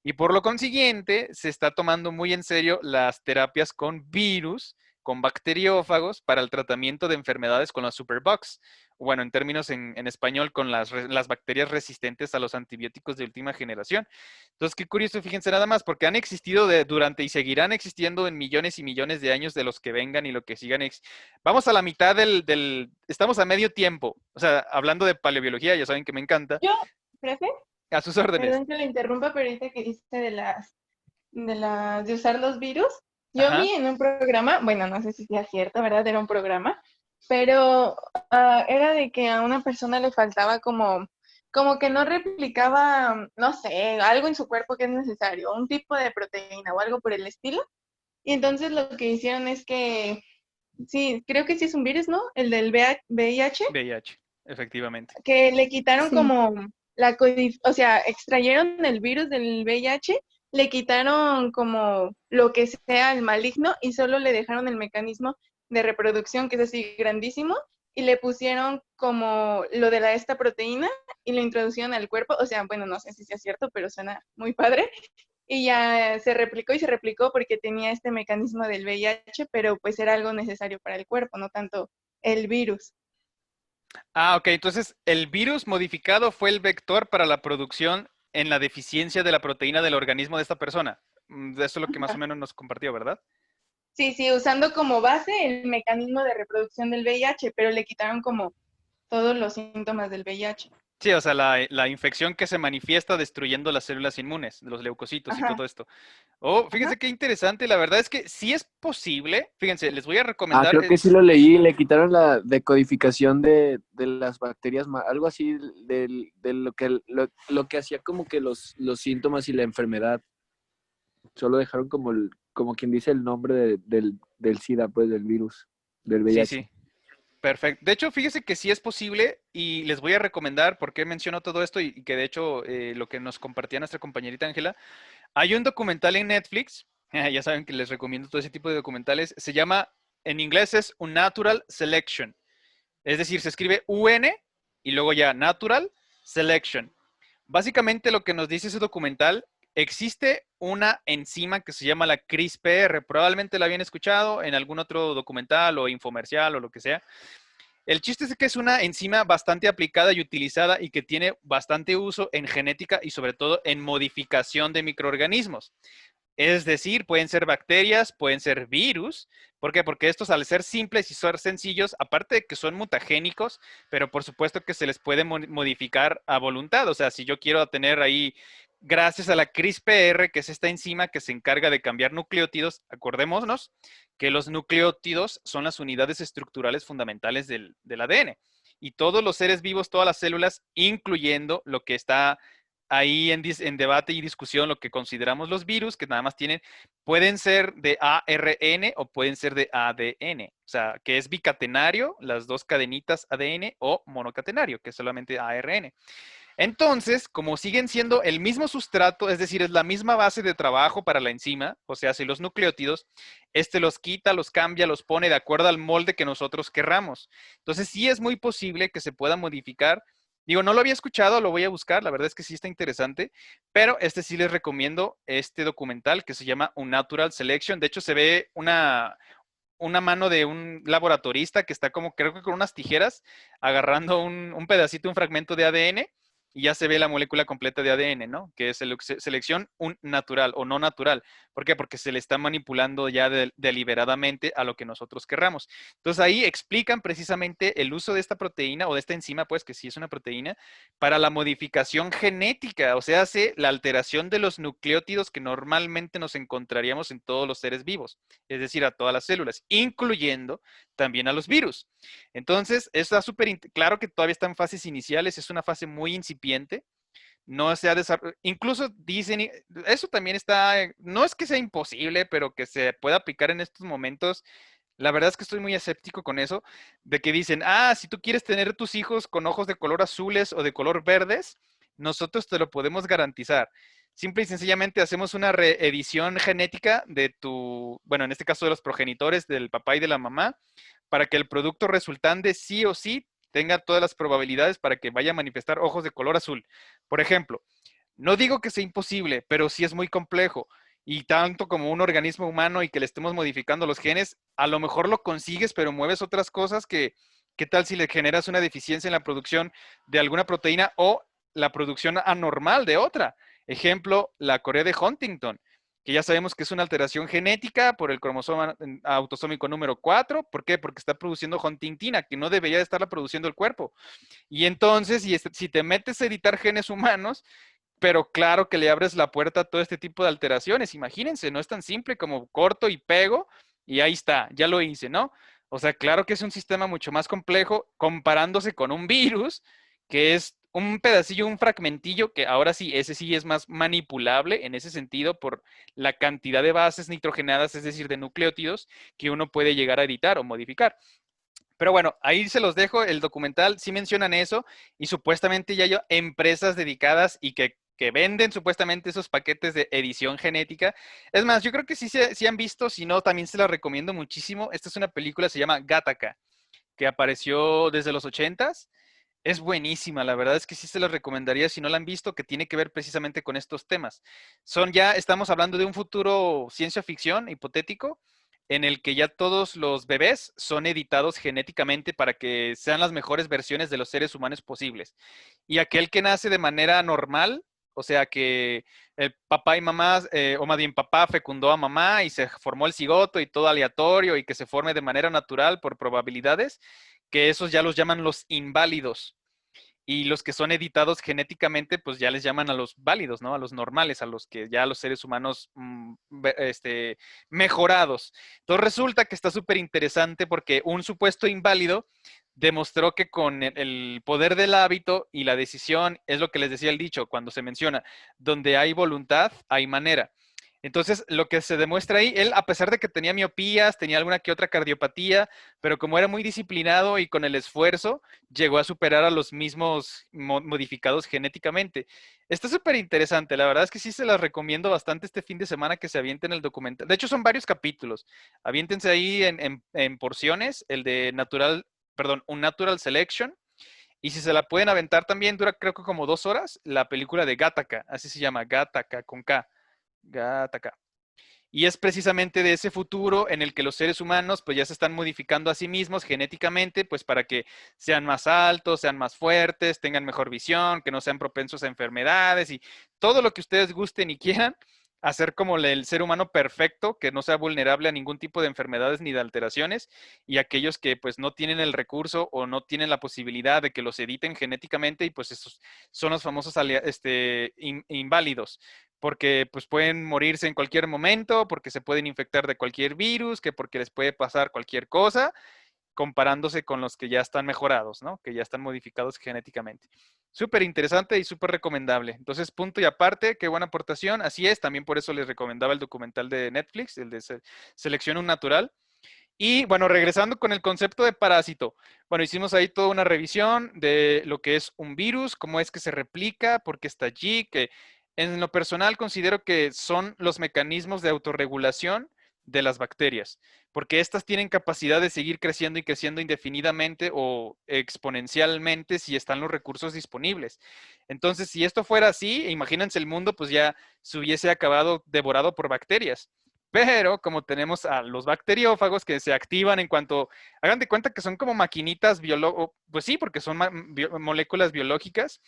Y por lo consiguiente, se está tomando muy en serio las terapias con virus, con bacteriófagos, para el tratamiento de enfermedades con las superbugs. Bueno, en términos en español, con las bacterias resistentes a los antibióticos de última generación. Entonces, qué curioso, fíjense nada más, porque han existido durante y seguirán existiendo en millones y millones de años de los que vengan y lo que sigan. Vamos a la mitad estamos a medio tiempo. O sea, hablando de paleobiología, ya saben que me encanta. Yo, profe, A sus órdenes. perdón que lo interrumpa, pero ahorita que dijiste de usar los virus, yo Ajá. vi en un programa, bueno, no sé si sea cierto, ¿verdad? Era un programa, pero era de que a una persona le faltaba como que no replicaba, no sé, algo en su cuerpo que es necesario, un tipo de proteína o algo por el estilo. Y entonces lo que hicieron es que, sí, creo que sí es un virus, ¿no? El del VIH, VIH, efectivamente. que le quitaron Sí. como o sea, extrayeron el virus del VIH, le quitaron como lo que sea el maligno y solo le dejaron el mecanismo de reproducción, que es así grandísimo, y le pusieron como lo de esta proteína y lo introducieron al cuerpo. O sea, bueno, no sé si sea cierto, pero suena muy padre. Y ya se replicó y se replicó porque tenía este mecanismo del VIH, pero pues era algo necesario para el cuerpo, no tanto el virus. Ah, ok. Entonces, el virus modificado fue el vector para la producción en la deficiencia de la proteína del organismo de esta persona. Eso es lo que más o menos nos compartió, ¿verdad? Sí, sí, usando como base el mecanismo de reproducción del VIH, pero le quitaron como todos los síntomas del VIH. Sí, o sea, la infección que se manifiesta destruyendo las células inmunes, los leucocitos y Ajá, todo esto. Oh, ajá. fíjense qué interesante. La verdad es que sí es posible. Fíjense, les voy a Ah, recomendar. creo que sí lo leí, le quitaron la decodificación de las bacterias, algo así de lo que hacía como que los síntomas y la enfermedad. Solo dejaron como como quien dice el nombre del SIDA, pues, del virus, del Sí, VIH. sí. Perfecto. De hecho, fíjese que sí es posible y les voy a recomendar por qué menciono todo esto y que de hecho lo que nos compartía nuestra compañerita Ángela. Hay un documental en Netflix, ya saben que les recomiendo todo ese tipo de documentales, se llama, en inglés es Unnatural Selection, es decir, se escribe UN y luego ya Natural Selection. Básicamente lo que nos dice ese documental, existe una enzima que se llama la CRISPR, probablemente la habían escuchado en algún otro documental o infomercial o lo que sea. El chiste es que es una enzima bastante aplicada y utilizada y que tiene bastante uso en genética y sobre todo en modificación de microorganismos. Es decir, pueden ser bacterias, pueden ser virus. ¿Por qué? Porque estos, al ser simples y ser sencillos, aparte de que son mutagénicos, pero por supuesto que se les puede modificar a voluntad. O sea, si yo quiero tener ahí, gracias a la CRISPR, que es esta enzima que se encarga de cambiar nucleótidos, acordémonos que los nucleótidos son las unidades estructurales fundamentales del ADN. Y todos los seres vivos, todas las células, incluyendo lo que está ahí en debate y discusión, lo que consideramos los virus, que nada más pueden ser de ARN o pueden ser de ADN. O sea, que es bicatenario, las dos cadenitas ADN, o monocatenario, que es solamente ARN. Entonces, como siguen siendo el mismo sustrato, es decir, es la misma base de trabajo para la enzima, o sea, si los nucleótidos, los quita, los cambia, los pone de acuerdo al molde que nosotros querramos. Entonces, sí es muy posible que se pueda modificar. Digo, no lo había escuchado, lo voy a buscar, la verdad es que sí está interesante, pero sí les recomiendo este documental que se llama Unnatural Selection. De hecho, se ve una mano de un laboratorista que está como, creo que con unas tijeras, agarrando un pedacito, un fragmento de ADN, y ya se ve la molécula completa de ADN, ¿no? Que es selección natural o no natural. ¿Por qué? Porque se le está manipulando ya deliberadamente a lo que nosotros querramos. Entonces ahí explican precisamente el uso de esta proteína o de esta enzima, pues que sí es una proteína, para la modificación genética, o sea, hace la alteración de los nucleótidos que normalmente nos encontraríamos en todos los seres vivos, es decir, a todas las células, incluyendo también a los virus. Entonces, está súper claro que todavía está en fases iniciales, es una fase muy incipiente, no se ha desarrollado, incluso dicen, eso también está, no es que sea imposible, pero que se pueda aplicar en estos momentos. La verdad es que estoy muy escéptico con eso, de que dicen, si tú quieres tener tus hijos con ojos de color azules o de color verdes, nosotros te lo podemos garantizar. Simple y sencillamente hacemos una reedición genética de bueno, en este caso de los progenitores, del papá y de la mamá, para que el producto resultante sí o sí tenga todas las probabilidades para que vaya a manifestar ojos de color azul. Por ejemplo, no digo que sea imposible, pero sí es muy complejo. Y tanto como un organismo humano y que le estemos modificando los genes, a lo mejor lo consigues, pero mueves otras cosas que, ¿qué tal si le generas una deficiencia en la producción de alguna proteína o la producción anormal de otra? Ejemplo, la Corea de Huntington, que ya sabemos que es una alteración genética por el cromosoma autosómico número 4. ¿Por qué? Porque está produciendo huntingtina, que no debería de estarla produciendo el cuerpo. Y entonces, si te metes a editar genes humanos, pero claro que le abres la puerta a todo este tipo de alteraciones. Imagínense, no es tan simple como corto y pego y ahí está, ya lo hice, ¿no? O sea, claro que es un sistema mucho más complejo comparándose con un virus, que es un pedacillo, un fragmentillo, que ahora sí, ese sí es más manipulable en ese sentido por la cantidad de bases nitrogenadas, es decir, de nucleótidos, que uno puede llegar a editar o modificar. Pero bueno, ahí se los dejo, el documental sí mencionan eso y supuestamente ya hay empresas dedicadas y que venden supuestamente esos paquetes de edición genética. Es más, yo creo que sí han visto, si no, también se la recomiendo muchísimo. Esta es una película, se llama Gattaca, que apareció desde los 80s. Es buenísima, la verdad es que sí se la recomendaría si no la han visto, que tiene que ver precisamente con estos temas. Estamos hablando de un futuro ciencia ficción hipotético, en el que ya todos los bebés son editados genéticamente para que sean las mejores versiones de los seres humanos posibles. Y aquel que nace de manera normal, o sea que el papá y mamá, o más bien papá fecundó a mamá y se formó el cigoto y todo aleatorio y que se forme de manera natural por probabilidades, que esos ya los llaman los inválidos. Y los que son editados genéticamente, pues ya les llaman a los válidos, ¿no? A los normales, a los que ya los seres humanos mejorados. Entonces resulta que está súper interesante porque un supuesto inválido demostró que con el poder del hábito y la decisión, es lo que les decía el dicho cuando se menciona, donde hay voluntad, hay manera. Entonces, lo que se demuestra ahí, él, a pesar de que tenía miopías, tenía alguna que otra cardiopatía, pero como era muy disciplinado y con el esfuerzo, llegó a superar a los mismos modificados genéticamente. Está súper interesante, la verdad es que sí se las recomiendo bastante este fin de semana que se avienten el documental. De hecho, son varios capítulos. Aviéntense ahí en porciones, el de un Natural Selection. Y si se la pueden aventar también, dura creo que como 2 horas, la película de Gattaca, así se llama, Gattaca con K. Gattaca. Y es precisamente de ese futuro en el que los seres humanos pues ya se están modificando a sí mismos genéticamente pues para que sean más altos, sean más fuertes, tengan mejor visión, que no sean propensos a enfermedades y todo lo que ustedes gusten y quieran, hacer como el ser humano perfecto, que no sea vulnerable a ningún tipo de enfermedades ni de alteraciones, y aquellos que pues no tienen el recurso o no tienen la posibilidad de que los editen genéticamente y pues esos son los famosos inválidos, porque pues pueden morirse en cualquier momento, porque se pueden infectar de cualquier virus, que porque les puede pasar cualquier cosa, comparándose con los que ya están mejorados, ¿no? Que ya están modificados genéticamente. Súper interesante y súper recomendable. Entonces, punto y aparte, qué buena aportación. Así es, también por eso les recomendaba el documental de Netflix, el de Selección Un Natural. Y bueno, regresando con el concepto de parásito. Bueno, hicimos ahí toda una revisión de lo que es un virus, cómo es que se replica, por qué está allí, que en lo personal considero que son los mecanismos de autorregulación de las bacterias, porque estas tienen capacidad de seguir creciendo y creciendo indefinidamente o exponencialmente si están los recursos disponibles. Entonces, si esto fuera así, imagínense el mundo, pues ya se hubiese acabado devorado por bacterias. Pero como tenemos a los bacteriófagos que se activan en cuanto, hagan de cuenta que son como maquinitas pues sí, porque son moléculas biológicas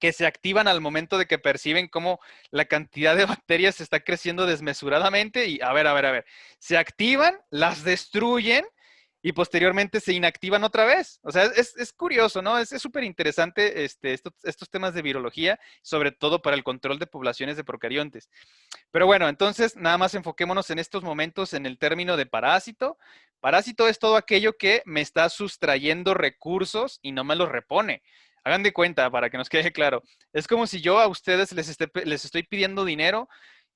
que se activan al momento de que perciben cómo la cantidad de bacterias está creciendo desmesuradamente y a ver, se activan, las destruyen y posteriormente se inactivan otra vez. O sea, es curioso, ¿no? Es súper interesante estos temas de virología, sobre todo para el control de poblaciones de procariontes. Pero bueno, entonces nada más enfoquémonos en estos momentos en el término de parásito. Parásito es todo aquello que me está sustrayendo recursos y no me los repone. Hagan de cuenta, para que nos quede claro. Es como si yo a ustedes les estoy pidiendo dinero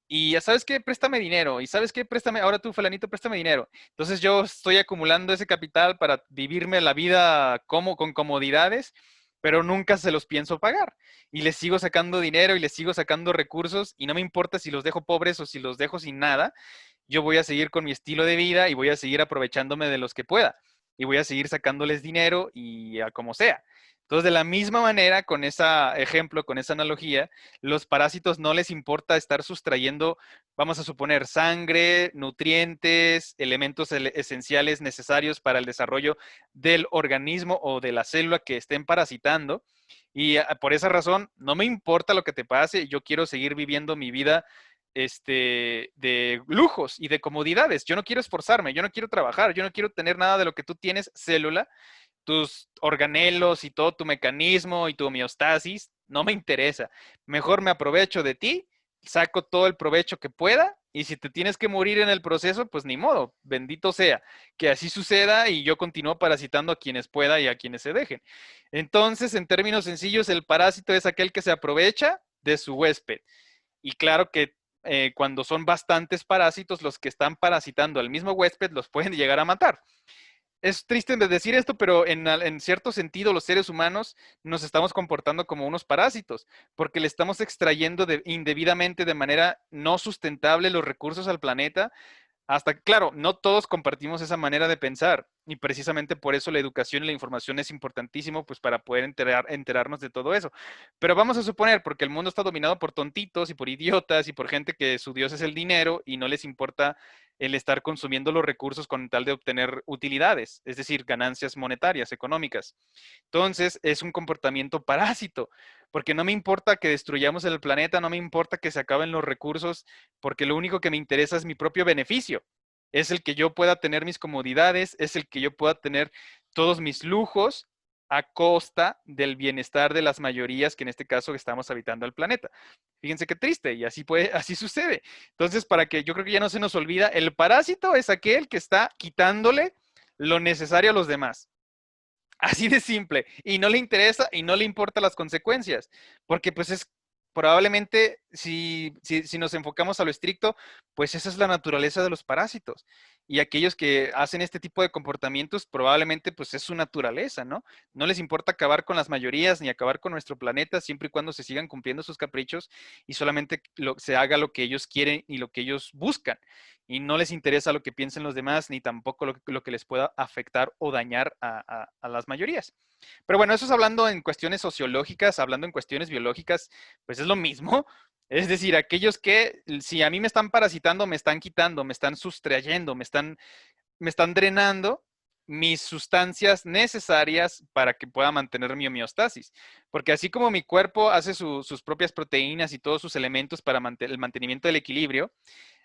y ya sabes qué, préstame dinero. Y sabes qué, préstame, ahora tú, fulanito, préstame dinero. Entonces yo estoy acumulando ese capital para vivirme la vida como con comodidades, pero nunca se los pienso pagar. Y les sigo sacando dinero y les sigo sacando recursos y no me importa si los dejo pobres o si los dejo sin nada. Yo voy a seguir con mi estilo de vida y voy a seguir aprovechándome de los que pueda. Y voy a seguir sacándoles dinero y a como sea. Entonces, de la misma manera, con ese ejemplo, con esa analogía, los parásitos no les importa estar sustrayendo, vamos a suponer, sangre, nutrientes, elementos esenciales necesarios para el desarrollo del organismo o de la célula que estén parasitando. Y por esa razón, no me importa lo que te pase, yo quiero seguir viviendo mi vida de lujos y de comodidades. Yo no quiero esforzarme, yo no quiero trabajar, yo no quiero tener nada de lo que tú tienes, célula, tus organelos y todo tu mecanismo y tu homeostasis, no me interesa. Mejor me aprovecho de ti, saco todo el provecho que pueda y si te tienes que morir en el proceso, pues ni modo, bendito sea, que así suceda y yo continúo parasitando a quienes pueda y a quienes se dejen. Entonces, en términos sencillos, el parásito es aquel que se aprovecha de su huésped. Y claro que cuando son bastantes parásitos, los que están parasitando al mismo huésped los pueden llegar a matar. Es triste decir esto, pero en cierto sentido los seres humanos nos estamos comportando como unos parásitos, porque le estamos extrayendo indebidamente de manera no sustentable los recursos al planeta. Hasta, claro, no todos compartimos esa manera de pensar y precisamente por eso la educación y la información es importantísimo, pues para poder enterarnos de todo eso. Pero vamos a suponer, porque el mundo está dominado por tontitos y por idiotas y por gente que su Dios es el dinero y no les importa el estar consumiendo los recursos con tal de obtener utilidades, es decir, ganancias monetarias, económicas. Entonces, es un comportamiento parásito, porque no me importa que destruyamos el planeta, no me importa que se acaben los recursos, porque lo único que me interesa es mi propio beneficio. Es el que yo pueda tener mis comodidades, es el que yo pueda tener todos mis lujos a costa del bienestar de las mayorías que en este caso estamos habitando el planeta. Fíjense qué triste y así sucede. Entonces, para que yo creo que ya no se nos olvida, el parásito es aquel que está quitándole lo necesario a los demás. Así de simple. Y no le interesa y no le importa las consecuencias, porque pues es probablemente, si nos enfocamos a lo estricto, pues esa es la naturaleza de los parásitos. Y aquellos que hacen este tipo de comportamientos, probablemente pues es su naturaleza, ¿no? No les importa acabar con las mayorías ni acabar con nuestro planeta, siempre y cuando se sigan cumpliendo sus caprichos y solamente se haga lo que ellos quieren y lo que ellos buscan. Y no les interesa lo que piensen los demás, ni tampoco lo que les pueda afectar o dañar a las mayorías. Pero bueno, eso es hablando en cuestiones sociológicas, hablando en cuestiones biológicas, pues es lo mismo. Es decir, aquellos que si a mí me están parasitando, me están quitando, me están sustrayendo, me están drenando mis sustancias necesarias para que pueda mantener mi homeostasis. Porque así como mi cuerpo hace sus propias proteínas y todos sus elementos para el mantenimiento del equilibrio,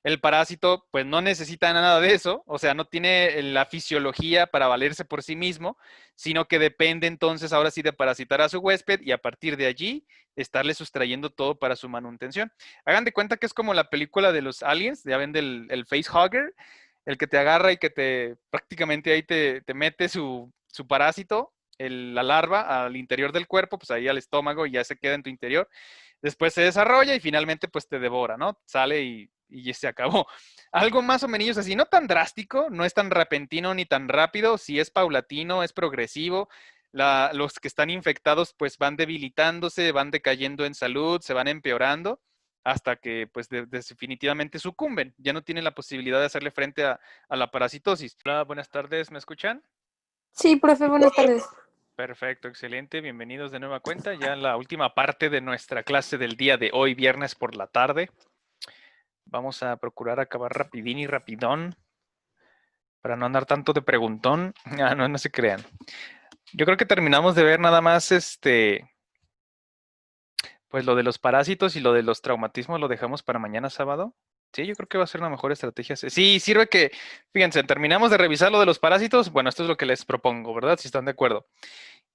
el parásito pues no necesita nada de eso, o sea, no tiene la fisiología para valerse por sí mismo, sino que depende entonces ahora sí de parasitar a su huésped y a partir de allí estarle sustrayendo todo para su manutención. Hagan de cuenta que es como la película de los aliens, ya ven del el facehugger, el que te agarra y que prácticamente ahí te mete su parásito, la larva al interior del cuerpo, pues ahí al estómago y ya se queda en tu interior. Después se desarrolla y finalmente pues te devora, ¿no? Sale y se acabó. Algo más o menos así, no tan drástico, no es tan repentino ni tan rápido, si es paulatino, es progresivo. Los que están infectados pues van debilitándose, van decayendo en salud, se van empeorando hasta que pues definitivamente sucumben. Ya no tienen la posibilidad de hacerle frente a la parasitosis. Hola, buenas tardes, ¿me escuchan? Sí, profe, buenas tardes. Perfecto, excelente. Bienvenidos de nueva cuenta. Ya en la última parte de nuestra clase del día de hoy, viernes por la tarde. Vamos a procurar acabar rapidín y rapidón para no andar tanto de preguntón. Ah, no se crean. Yo creo que terminamos de ver nada más pues lo de los parásitos y lo de los traumatismos lo dejamos para mañana sábado. Sí, yo creo que va a ser una mejor estrategia. Sí, sirve que, fíjense, terminamos de revisar lo de los parásitos. Bueno, esto es lo que les propongo, ¿verdad? Si están de acuerdo.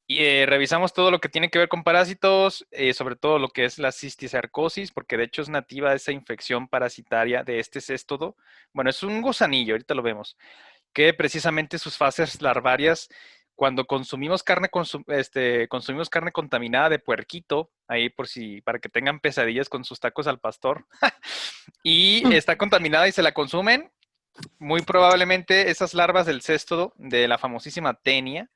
Y revisamos todo lo que tiene que ver con parásitos, sobre todo lo que es la cisticercosis, porque de hecho es nativa de esa infección parasitaria de este céstodo. Bueno, es un gusanillo, ahorita lo vemos, que precisamente sus fases larvarias, cuando consumimos consumimos carne contaminada de puerquito, ahí para que tengan pesadillas con sus tacos al pastor, y está contaminada y se la consumen, muy probablemente esas larvas del cesto de la famosísima tenia,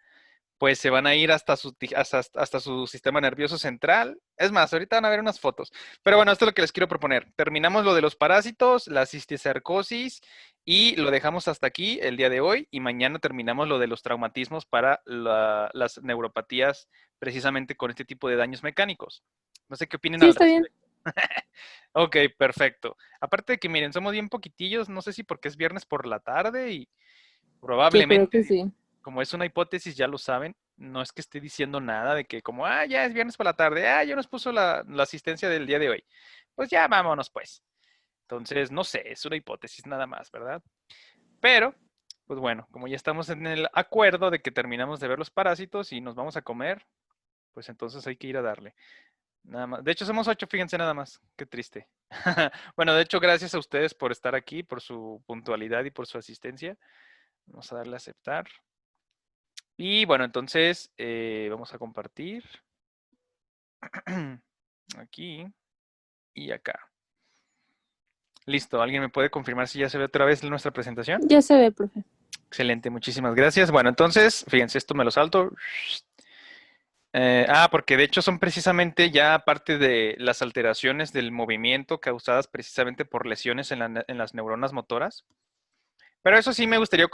pues se van a ir hasta su sistema nervioso central. Es más, ahorita van a ver unas fotos. Pero bueno, esto es lo que les quiero proponer. Terminamos lo de los parásitos, la cisticercosis y lo dejamos hasta aquí el día de hoy. Y mañana terminamos lo de los traumatismos para las neuropatías precisamente con este tipo de daños mecánicos. No sé qué opinen Sí, al está bien. respecto. Ok, perfecto. Aparte de que miren, somos bien poquitillos, no sé si porque es viernes por la tarde y Yo probablemente creo que sí. como es una hipótesis, ya lo saben, no es que esté diciendo nada de que como, ya es viernes por la tarde, ya nos puso la asistencia del día de hoy. Pues ya vámonos pues. Entonces, no sé, es una hipótesis nada más, ¿verdad? Pero, pues bueno, como ya estamos en el acuerdo de que terminamos de ver los parásitos y nos vamos a comer, pues entonces hay que ir a darle. Nada más. De hecho, somos 8, fíjense nada más. Qué triste. Bueno, de hecho, gracias a ustedes por estar aquí, por su puntualidad y por su asistencia. Vamos a darle a aceptar. Y bueno, entonces vamos a compartir aquí y acá. Listo, ¿alguien me puede confirmar si ya se ve otra vez nuestra presentación? Ya se ve, profe. Excelente, muchísimas gracias. Bueno, entonces, fíjense, esto me lo salto. Porque de hecho son precisamente ya parte de las alteraciones del movimiento causadas precisamente por lesiones en las neuronas motoras. Pero eso sí me gustaría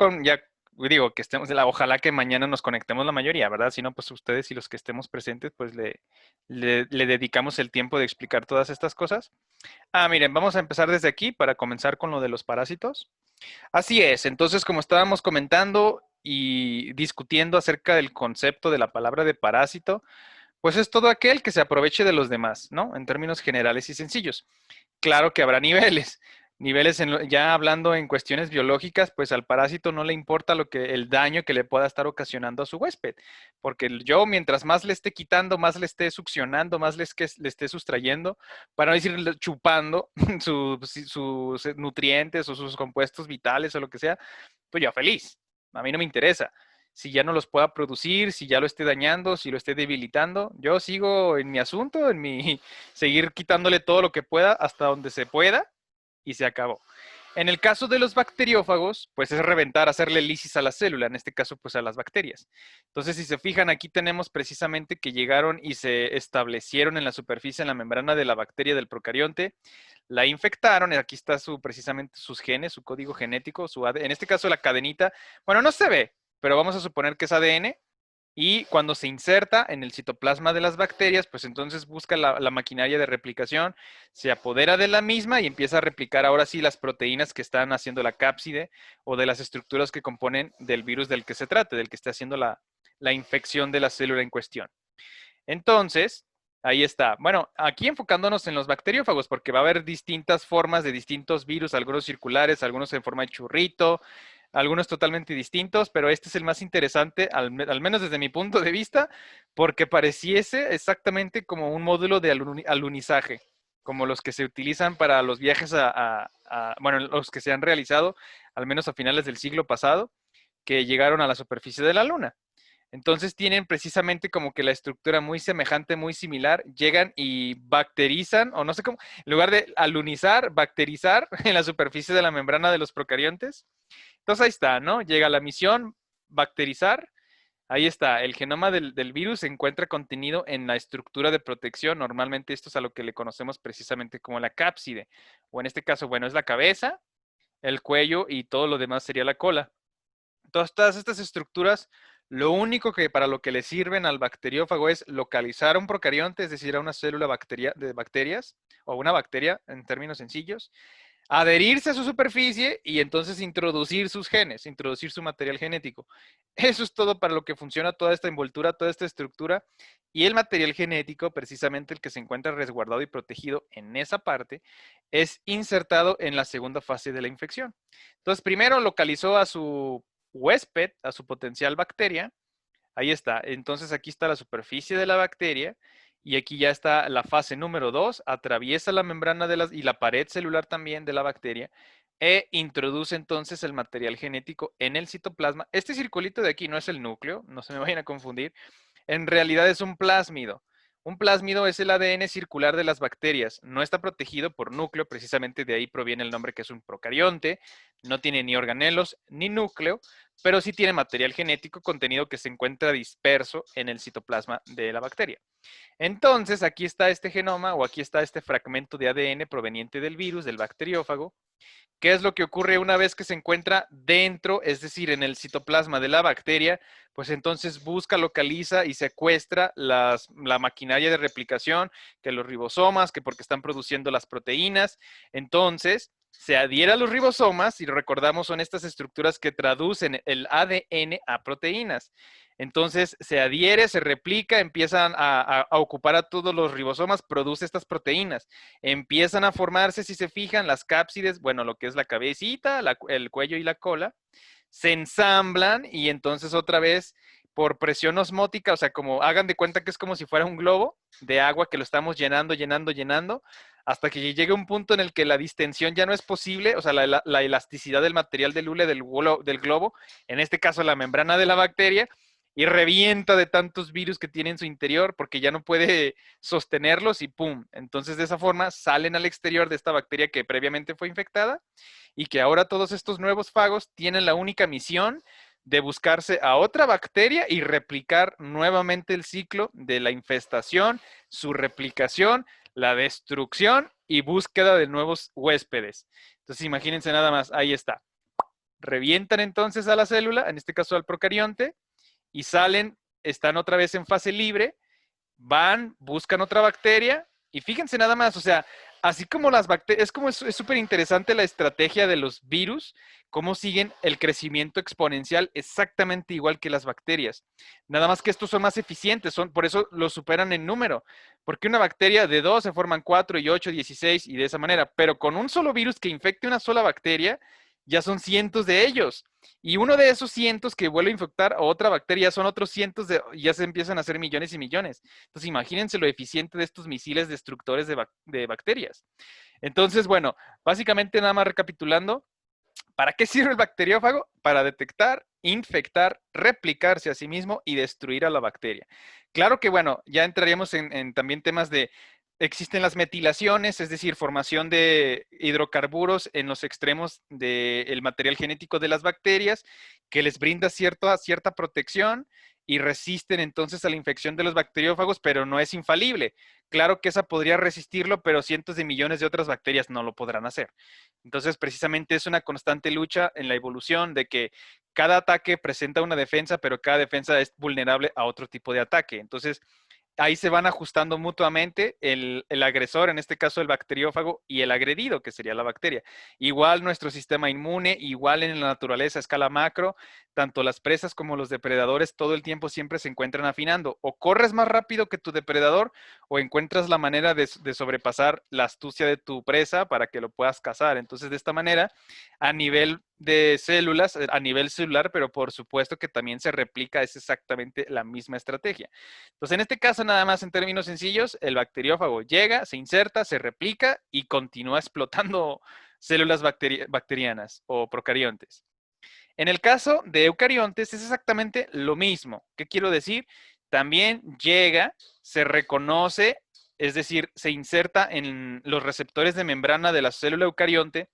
digo, que estemos, ojalá que mañana nos conectemos la mayoría, ¿verdad? Si no, pues ustedes y los que estemos presentes, pues le dedicamos el tiempo de explicar todas estas cosas. Miren, vamos a empezar desde aquí para comenzar con lo de los parásitos. Así es, entonces como estábamos comentando y discutiendo acerca del concepto de la palabra de parásito, pues es todo aquel que se aproveche de los demás, ¿no? En términos generales y sencillos. Claro que habrá niveles. Ya hablando en cuestiones biológicas, pues al parásito no le importa el daño que le pueda estar ocasionando a su huésped, porque yo mientras más le esté quitando, más le esté succionando, más le esté sustrayendo, para no decir chupando sus nutrientes o sus compuestos vitales o lo que sea, pues yo feliz. A mí no me interesa. Si ya no los pueda producir, si ya lo esté dañando, si lo esté debilitando, yo sigo en mi asunto, seguir quitándole todo lo que pueda hasta donde se pueda y se acabó. En el caso de los bacteriófagos, pues es reventar, hacerle lisis a la célula, en este caso pues a las bacterias. Entonces, si se fijan, aquí tenemos precisamente que llegaron y se establecieron en la superficie, en la membrana de la bacteria del procarionte, la infectaron, y aquí está precisamente sus genes, su código genético, en este caso la cadenita, bueno, no se ve, pero vamos a suponer que es ADN, y cuando se inserta en el citoplasma de las bacterias, pues entonces busca la maquinaria de replicación, se apodera de la misma y empieza a replicar ahora sí las proteínas que están haciendo la cápside o de las estructuras que componen del virus del que se trate, del que esté haciendo la infección de la célula en cuestión. Entonces, ahí está. Bueno, aquí enfocándonos en los bacteriófagos, porque va a haber distintas formas de distintos virus, algunos circulares, algunos en forma de churrito, algunos totalmente distintos, pero este es el más interesante, al menos desde mi punto de vista, porque pareciese exactamente como un módulo de alunizaje, como los que se utilizan para los viajes bueno, los que se han realizado, al menos a finales del siglo pasado, que llegaron a la superficie de la Luna. Entonces tienen precisamente como que la estructura muy semejante, muy similar, llegan y bacterizan, o no sé cómo, en lugar de alunizar, bacterizar en la superficie de la membrana de los procariontes. Entonces ahí está, ¿no? Llega la misión, bacterizar, ahí está, el genoma del virus se encuentra contenido en la estructura de protección, normalmente esto es a lo que le conocemos precisamente como la cápside, o en este caso, bueno, es la cabeza, el cuello y todo lo demás sería la cola. Entonces, todas estas estructuras, lo único que para lo que le sirven al bacteriófago es localizar a un procarionte, es decir, a una célula de bacterias, o una bacteria en términos sencillos, adherirse a su superficie y entonces introducir sus genes, introducir su material genético. Eso es todo para lo que funciona toda esta envoltura, toda esta estructura. Y el material genético, precisamente el que se encuentra resguardado y protegido en esa parte, es insertado en la segunda fase de la infección. Entonces, primero localizó a su huésped, a su potencial bacteria. Ahí está. Entonces, aquí está la superficie de la bacteria. Y aquí ya está la fase número 2, atraviesa la membrana y la pared celular también de la bacteria, e introduce entonces el material genético en el citoplasma. Este circulito de aquí no es el núcleo, no se me vayan a confundir. En realidad es un plásmido. Un plásmido es el ADN circular de las bacterias. No está protegido por núcleo, precisamente de ahí proviene el nombre que es un procarionte. No tiene ni organelos ni núcleo, pero sí tiene material genético contenido que se encuentra disperso en el citoplasma de la bacteria. Entonces, aquí está este genoma o aquí está este fragmento de ADN proveniente del virus, del bacteriófago. ¿Qué es lo que ocurre una vez que se encuentra dentro, es decir, en el citoplasma de la bacteria? Pues entonces busca, localiza y secuestra la maquinaria de replicación, que los ribosomas, que porque están produciendo las proteínas. Entonces, se adhiere a los ribosomas y recordamos son estas estructuras que traducen el ADN a proteínas. Entonces se adhiere, se replica, empiezan a ocupar a todos los ribosomas, produce estas proteínas. Empiezan a formarse, si se fijan, las cápsides, bueno, lo que es la cabecita, el cuello y la cola, se ensamblan y entonces otra vez por presión osmótica, o sea, como hagan de cuenta que es como si fuera un globo de agua que lo estamos llenando, llenando, llenando, hasta que llegue un punto en el que la distensión ya no es posible, o sea, la elasticidad del material del hule del globo, en este caso la membrana de la bacteria, y revienta de tantos virus que tiene en su interior porque ya no puede sostenerlos y ¡pum! Entonces de esa forma salen al exterior de esta bacteria que previamente fue infectada y que ahora todos estos nuevos fagos tienen la única misión de buscarse a otra bacteria y replicar nuevamente el ciclo de la infestación, su replicación, la destrucción y búsqueda de nuevos huéspedes. Entonces imagínense nada más, ahí está. Revientan entonces a la célula, en este caso al procarionte, y salen, están otra vez en fase libre, van, buscan otra bacteria, y fíjense nada más, o sea, así como las bacterias, es súper interesante la estrategia de los virus, cómo siguen el crecimiento exponencial exactamente igual que las bacterias. Nada más que estos son más eficientes, por eso los superan en número, porque una bacteria de 2 se forman 4 y 8, 16 y de esa manera, pero con un solo virus que infecte una sola bacteria, ya son cientos de ellos. Y uno de esos cientos que vuelve a infectar a otra bacteria son otros cientos ya se empiezan a hacer millones y millones. Entonces imagínense lo eficiente de estos misiles destructores de bacterias. Entonces, bueno, básicamente nada más recapitulando, ¿para qué sirve el bacteriófago? Para detectar, infectar, replicarse a sí mismo y destruir a la bacteria. Claro que, bueno, ya entraríamos en también temas de, existen las metilaciones, es decir, formación de hidrocarburos en los extremos del material genético de las bacterias, que les brinda cierta protección y resisten entonces a la infección de los bacteriófagos, pero no es infalible. Claro que esa podría resistirlo, pero cientos de millones de otras bacterias no lo podrán hacer. Entonces, precisamente es una constante lucha en la evolución de que cada ataque presenta una defensa, pero cada defensa es vulnerable a otro tipo de ataque. Entonces, ahí se van ajustando mutuamente el agresor, en este caso el bacteriófago, y el agredido, que sería la bacteria. Igual nuestro sistema inmune, igual en la naturaleza a escala macro, tanto las presas como los depredadores todo el tiempo siempre se encuentran afinando. O corres más rápido que tu depredador o encuentras la manera de sobrepasar la astucia de tu presa para que lo puedas cazar. Entonces, de esta manera, a nivel de células, a nivel celular, pero por supuesto que también se replica, es exactamente la misma estrategia. Entonces, en este caso, nada más en términos sencillos, el bacteriófago llega, se inserta, se replica y continúa explotando células bacterianas o procariontes. En el caso de eucariontes es exactamente lo mismo. ¿Qué quiero decir? También llega, se reconoce, es decir, se inserta en los receptores de membrana de la célula eucarionte.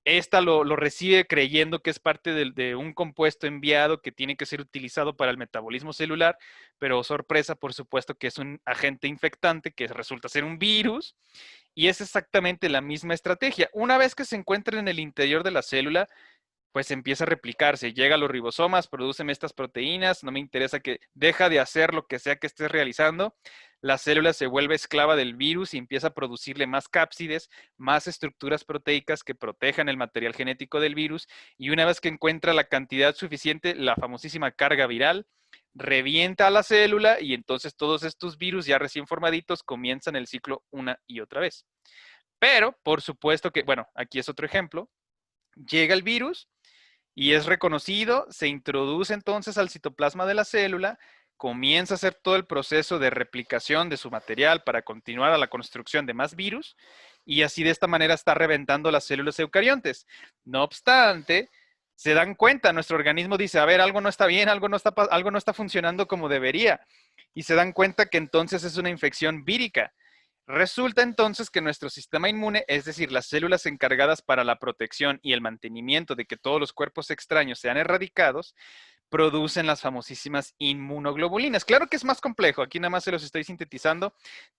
Esta lo recibe creyendo que es parte de un compuesto enviado que tiene que ser utilizado para el metabolismo celular, pero sorpresa, por supuesto que es un agente infectante que resulta ser un virus, y es exactamente la misma estrategia. Una vez que se encuentra en el interior de la célula, pues empieza a replicarse, llega a los ribosomas, producen estas proteínas, no me interesa que deja de hacer lo que sea que estés realizando, la célula se vuelve esclava del virus y empieza a producirle más cápsides, más estructuras proteicas que protejan el material genético del virus, y una vez que encuentra la cantidad suficiente, la famosísima carga viral, revienta a la célula y entonces todos estos virus ya recién formaditos comienzan el ciclo una y otra vez. Pero, por supuesto que, bueno, aquí es otro ejemplo, llega el virus, y es reconocido, se introduce entonces al citoplasma de la célula, comienza a hacer todo el proceso de replicación de su material para continuar a la construcción de más virus, y así de esta manera está reventando las células eucariontes. No obstante, se dan cuenta, nuestro organismo dice, a ver, algo no está bien, algo no está funcionando como debería, y se dan cuenta que entonces es una infección vírica. Resulta entonces que nuestro sistema inmune, es decir, las células encargadas para la protección y el mantenimiento de que todos los cuerpos extraños sean erradicados, producen las famosísimas inmunoglobulinas. Claro que es más complejo, aquí nada más se los estoy sintetizando.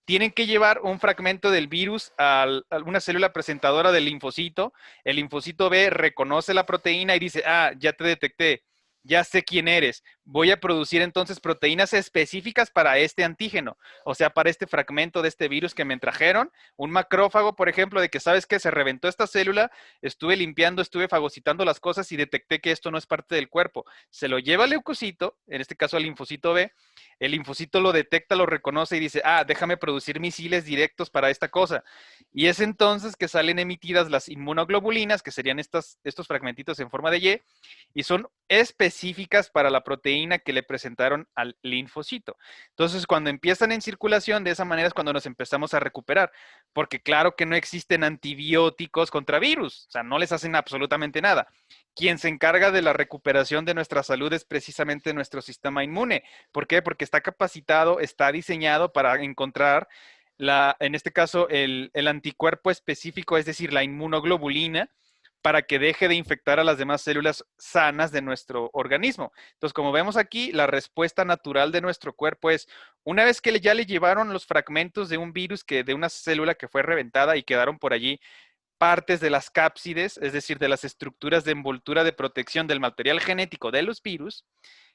Tienen que llevar un fragmento del virus a una célula presentadora del linfocito. El linfocito B reconoce la proteína y dice, ah, ya te detecté, ya sé quién eres. Voy a producir entonces proteínas específicas para este antígeno, o sea, para este fragmento de este virus que me trajeron. Un macrófago, por ejemplo, de que sabes que se reventó esta célula, estuve limpiando, estuve fagocitando las cosas y detecté que esto no es parte del cuerpo. Se lo lleva al leucocito, en este caso al linfocito B, el linfocito lo detecta, lo reconoce y dice, ah, déjame producir misiles directos para esta cosa. Y es entonces que salen emitidas las inmunoglobulinas, que serían estos fragmentitos en forma de y son específicas para la proteína que le presentaron al linfocito. Entonces, cuando empiezan en circulación, de esa manera es cuando nos empezamos a recuperar, porque claro que no existen antibióticos contra virus, o sea, no les hacen absolutamente nada. Quien se encarga de la recuperación de nuestra salud es precisamente nuestro sistema inmune. ¿Por qué? Porque está capacitado, está diseñado para encontrar en este caso, el anticuerpo específico, es decir, la inmunoglobulina, para que deje de infectar a las demás células sanas de nuestro organismo. Entonces, como vemos aquí, la respuesta natural de nuestro cuerpo es, una vez que ya le llevaron los fragmentos de un virus, de una célula que fue reventada y quedaron por allí partes de las cápsides, es decir, de las estructuras de envoltura de protección del material genético de los virus,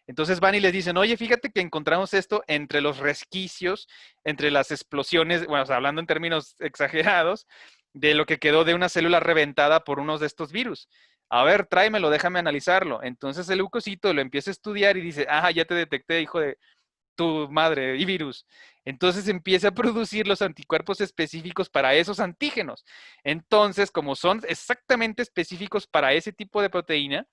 entonces van y les dicen, oye, fíjate que encontramos esto entre los resquicios, entre las explosiones, bueno, o sea, hablando en términos exagerados, de lo que quedó de una célula reventada por unos de estos virus. A ver, tráemelo, déjame analizarlo. Entonces el leucocito lo empieza a estudiar y dice, ah, ya te detecté, hijo de tu madre y virus. Entonces empieza a producir los anticuerpos específicos para esos antígenos. Entonces, como son exactamente específicos para ese tipo de proteína,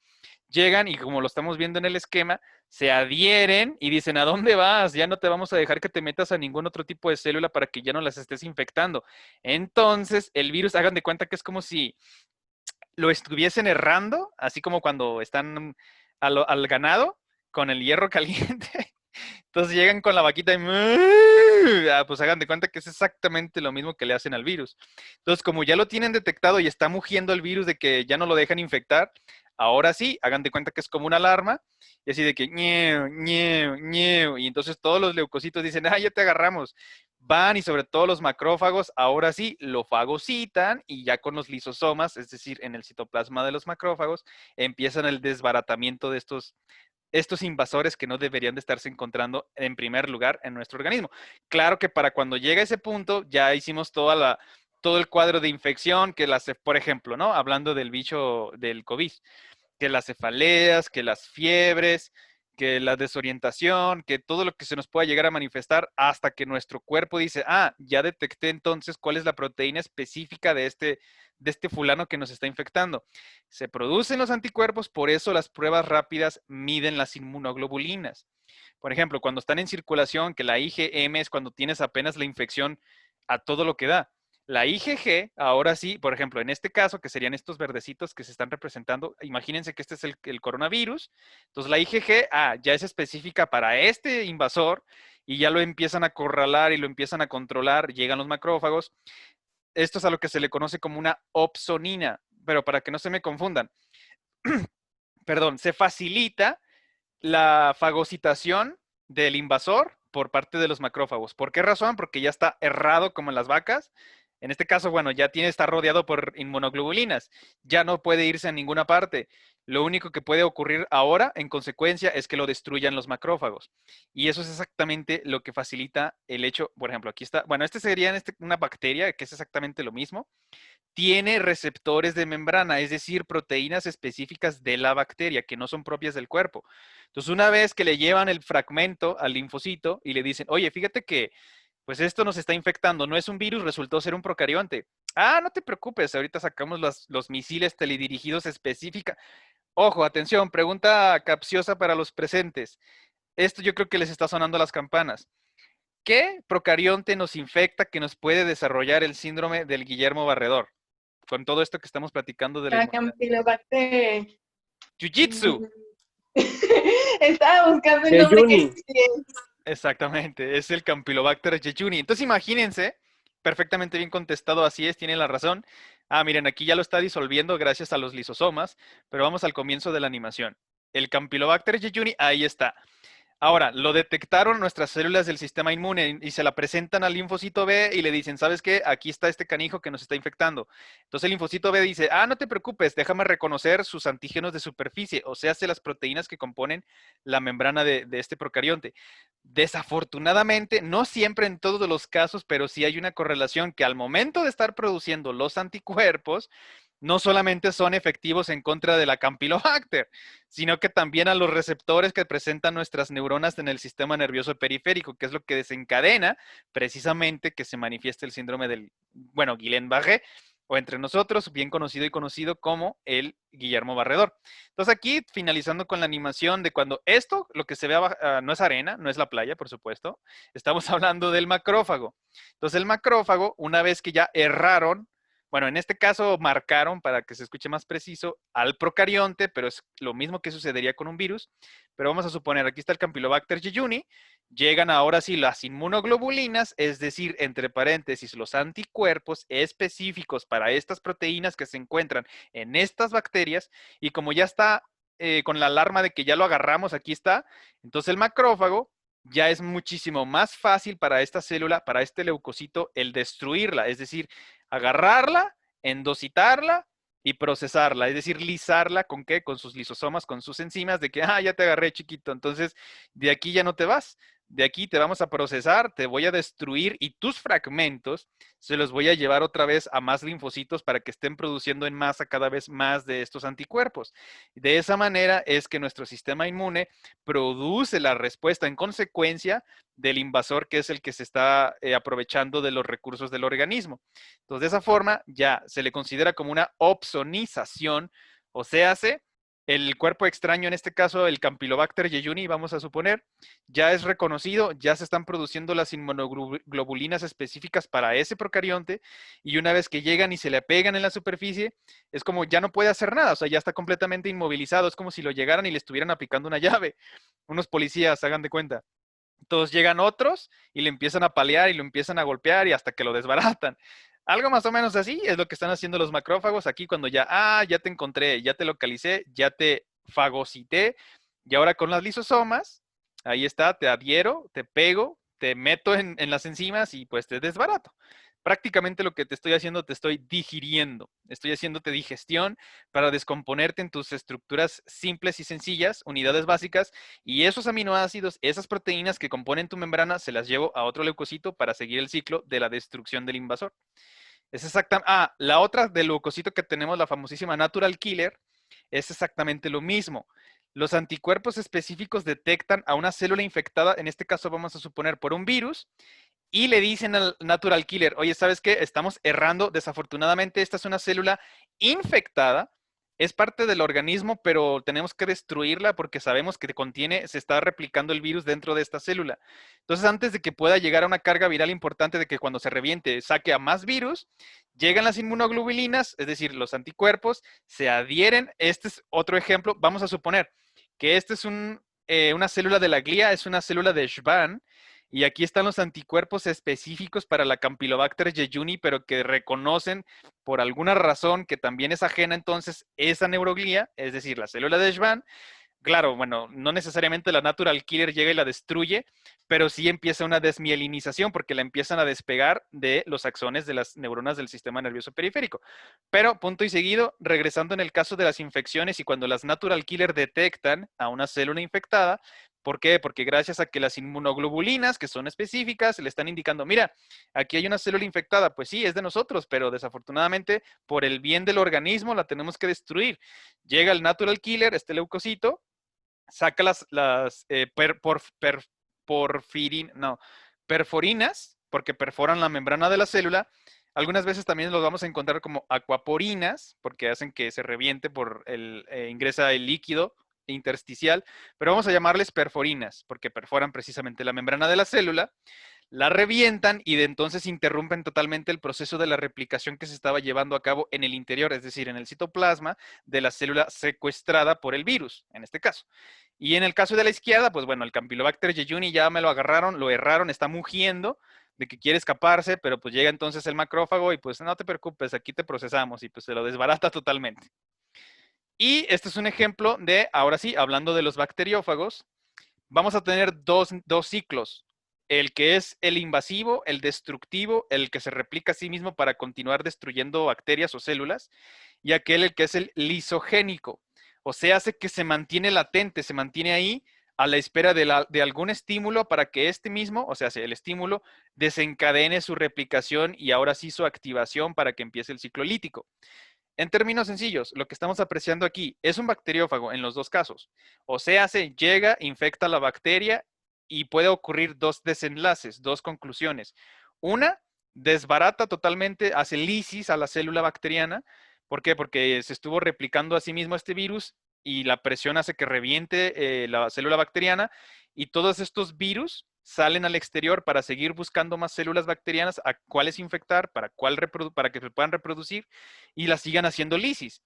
llegan y como lo estamos viendo en el esquema, se adhieren y dicen, ¿a dónde vas? Ya no te vamos a dejar que te metas a ningún otro tipo de célula para que ya no las estés infectando. Entonces, el virus, hagan de cuenta que es como si lo estuviesen errando, así como cuando están al ganado con el hierro caliente. Entonces llegan con la vaquita y pues hagan de cuenta que es exactamente lo mismo que le hacen al virus. Entonces, como ya lo tienen detectado y está mugiendo el virus de que ya no lo dejan infectar, ahora sí, hagan de cuenta que es como una alarma, y así de que ñeu, ñeu, ñeu, y entonces todos los leucocitos dicen, ah, ya te agarramos. Van y sobre todo los macrófagos, ahora sí, lo fagocitan y ya con los lisosomas, es decir, en el citoplasma de los macrófagos, empiezan el desbaratamiento de estos invasores que no deberían de estarse encontrando en primer lugar en nuestro organismo. Claro que para cuando llega ese punto ya hicimos todo el cuadro de infección que por ejemplo, ¿no? Hablando del bicho del COVID, que las cefaleas, que las fiebres, que la desorientación, que todo lo que se nos pueda llegar a manifestar hasta que nuestro cuerpo dice, ah, ya detecté entonces cuál es la proteína específica de este fulano que nos está infectando. Se producen los anticuerpos, por eso las pruebas rápidas miden las inmunoglobulinas. Por ejemplo, cuando están en circulación, que la IgM es cuando tienes apenas la infección a todo lo que da. La IgG, ahora sí, por ejemplo, en este caso, que serían estos verdecitos que se están representando, imagínense que este es el coronavirus. Entonces, la IgG, ya es específica para este invasor y ya lo empiezan a acorralar y lo empiezan a controlar, llegan los macrófagos. Esto es a lo que se le conoce como una opsonina, pero para que no se me confundan, perdón, se facilita la fagocitación del invasor por parte de los macrófagos. ¿Por qué razón? Porque ya está errado como en las vacas. En este caso, bueno, ya está rodeado por inmunoglobulinas. Ya no puede irse a ninguna parte. Lo único que puede ocurrir ahora, en consecuencia, es que lo destruyan los macrófagos. Y eso es exactamente lo que facilita el hecho, por ejemplo, aquí está, bueno, este sería una bacteria, que es exactamente lo mismo, tiene receptores de membrana, es decir, proteínas específicas de la bacteria que no son propias del cuerpo. Entonces, una vez que le llevan el fragmento al linfocito y le dicen, oye, fíjate que pues esto nos está infectando, no es un virus, resultó ser un procarionte. Ah, no te preocupes, ahorita sacamos los misiles teledirigidos específicos. Ojo, atención, pregunta capciosa para los presentes. Esto yo creo que les está sonando las campanas. ¿Qué procarionte nos infecta que nos puede desarrollar el síndrome del Guillermo Barredor? Con todo esto que estamos platicando de la La inmunidad. Campylobacter. Jiu-Jitsu. Estaba buscando el nombre que Yeyuni. Exactamente, es el Campylobacter jejuni. Entonces imagínense, perfectamente bien contestado, así es, tiene la razón. Ah, miren, aquí ya lo está disolviendo gracias a los lisosomas, pero vamos al comienzo de la animación. El Campylobacter jejuni, ahí está. Ahora, lo detectaron nuestras células del sistema inmune y se la presentan al linfocito B y le dicen, ¿sabes qué? Aquí está este canijo que nos está infectando. Entonces el linfocito B dice, no te preocupes, déjame reconocer sus antígenos de superficie, o sea, las proteínas que componen la membrana de este procarionte. Desafortunadamente, no siempre en todos los casos, pero sí hay una correlación que al momento de estar produciendo los anticuerpos, no solamente son efectivos en contra de la Campylobacter, sino que también a los receptores que presentan nuestras neuronas en el sistema nervioso periférico, que es lo que desencadena precisamente que se manifieste el síndrome del, bueno, Guillain-Barré, o entre nosotros, bien conocido y conocido como el Guillermo Barredor. Entonces aquí, finalizando con la animación de cuando esto, lo que se ve no es arena, no es la playa, por supuesto, estamos hablando del macrófago. Entonces el macrófago, una vez que ya erraron, bueno, en este caso marcaron, para que se escuche más preciso, al procarionte, pero es lo mismo que sucedería con un virus. Pero vamos a suponer, aquí está el Campylobacter jejuni, llegan ahora sí las inmunoglobulinas, es decir, entre paréntesis, los anticuerpos específicos para estas proteínas que se encuentran en estas bacterias, y como ya está con la alarma de que ya lo agarramos, aquí está, entonces el macrófago ya es muchísimo más fácil para esta célula, para este leucocito, el destruirla, es decir, agarrarla, endocitarla y procesarla, es decir, lisarla ¿con qué? Con sus lisosomas, con sus enzimas, de que, ya te agarré, chiquito, entonces de aquí ya no te vas, de aquí te vamos a procesar, te voy a destruir y tus fragmentos se los voy a llevar otra vez a más linfocitos para que estén produciendo en masa cada vez más de estos anticuerpos. De esa manera es que nuestro sistema inmune produce la respuesta en consecuencia del invasor, que es el que se está aprovechando de los recursos del organismo. Entonces, de esa forma ya se le considera como una opsonización, o sea, el cuerpo extraño, en este caso el Campylobacter jejuni, vamos a suponer, ya es reconocido, ya se están produciendo las inmunoglobulinas específicas para ese procarionte, y una vez que llegan y se le pegan en la superficie, es como ya no puede hacer nada, o sea, ya está completamente inmovilizado, es como si lo llegaran y le estuvieran aplicando una llave. Unos policías, hagan de cuenta. Entonces llegan otros y le empiezan a palear y lo empiezan a golpear y hasta que lo desbaratan. Algo más o menos así es lo que están haciendo los macrófagos aquí cuando ya te encontré, ya te localicé, ya te fagocité, y ahora con las lisosomas, ahí está, te adhiero, te pego, te meto en las enzimas y pues te desbarato. Prácticamente lo que te estoy haciendo, te estoy digiriendo, estoy haciéndote digestión para descomponerte en tus estructuras simples y sencillas, unidades básicas, y esos aminoácidos, esas proteínas que componen tu membrana, se las llevo a otro leucocito para seguir el ciclo de la destrucción del invasor. Es exactamente. La otra del leucocito que tenemos, la famosísima Natural Killer, es exactamente lo mismo. Los anticuerpos específicos detectan a una célula infectada, en este caso vamos a suponer por un virus, y le dicen al Natural Killer, oye, ¿sabes qué? Estamos errando, desafortunadamente esta es una célula infectada, es parte del organismo, pero tenemos que destruirla porque sabemos que contiene, se está replicando el virus dentro de esta célula. Entonces, antes de que pueda llegar a una carga viral importante de que cuando se reviente saque a más virus, llegan las inmunoglobulinas, es decir, los anticuerpos, se adhieren. Este es otro ejemplo. Vamos a suponer que este es una célula de la glía, es una célula de Schwann, y aquí están los anticuerpos específicos para la Campylobacter jejuni, pero que reconocen por alguna razón que también es ajena entonces esa neuroglía, es decir, la célula de Schwann. Claro, bueno, no necesariamente la Natural Killer llega y la destruye, pero sí empieza una desmielinización porque la empiezan a despegar de los axones de las neuronas del sistema nervioso periférico. Pero, punto y seguido, regresando en el caso de las infecciones y cuando las Natural Killer detectan a una célula infectada, ¿por qué? Porque gracias a que las inmunoglobulinas, que son específicas, le están indicando, mira, aquí hay una célula infectada, pues sí, es de nosotros, pero desafortunadamente por el bien del organismo la tenemos que destruir. Llega el Natural Killer, este leucocito, saca las perforinas, porque perforan la membrana de la célula. Algunas veces también los vamos a encontrar como aquaporinas, porque hacen que se reviente por ingresa el líquido intersticial, pero vamos a llamarles perforinas, porque perforan precisamente la membrana de la célula. la revientan y de entonces interrumpen totalmente el proceso de la replicación que se estaba llevando a cabo en el interior, es decir, en el citoplasma de la célula secuestrada por el virus, en este caso. Y en el caso de la izquierda, pues bueno, el Campylobacter jejuni ya me lo agarraron, lo erraron, está mugiendo de que quiere escaparse, pero pues llega entonces el macrófago y pues no te preocupes, aquí te procesamos y pues se lo desbarata totalmente. Y este es un ejemplo de, ahora sí, hablando de los bacteriófagos, vamos a tener dos ciclos. El que es el invasivo, el destructivo, el que se replica a sí mismo para continuar destruyendo bacterias o células, y aquel el que es el lisogénico. O sea, hace que se mantiene latente, se mantiene ahí a la espera de algún estímulo para que este mismo, o sea, el estímulo, desencadene su replicación y ahora sí su activación para que empiece el ciclo lítico. En términos sencillos, lo que estamos apreciando aquí es un bacteriófago en los dos casos. O sea, llega, infecta la bacteria y puede ocurrir dos desenlaces, dos conclusiones. Una, desbarata totalmente, hace lisis a la célula bacteriana. ¿Por qué? Porque se estuvo replicando a sí mismo este virus y la presión hace que reviente la célula bacteriana y todos estos virus salen al exterior para seguir buscando más células bacterianas a cuáles infectar, para que se puedan reproducir y las sigan haciendo lisis.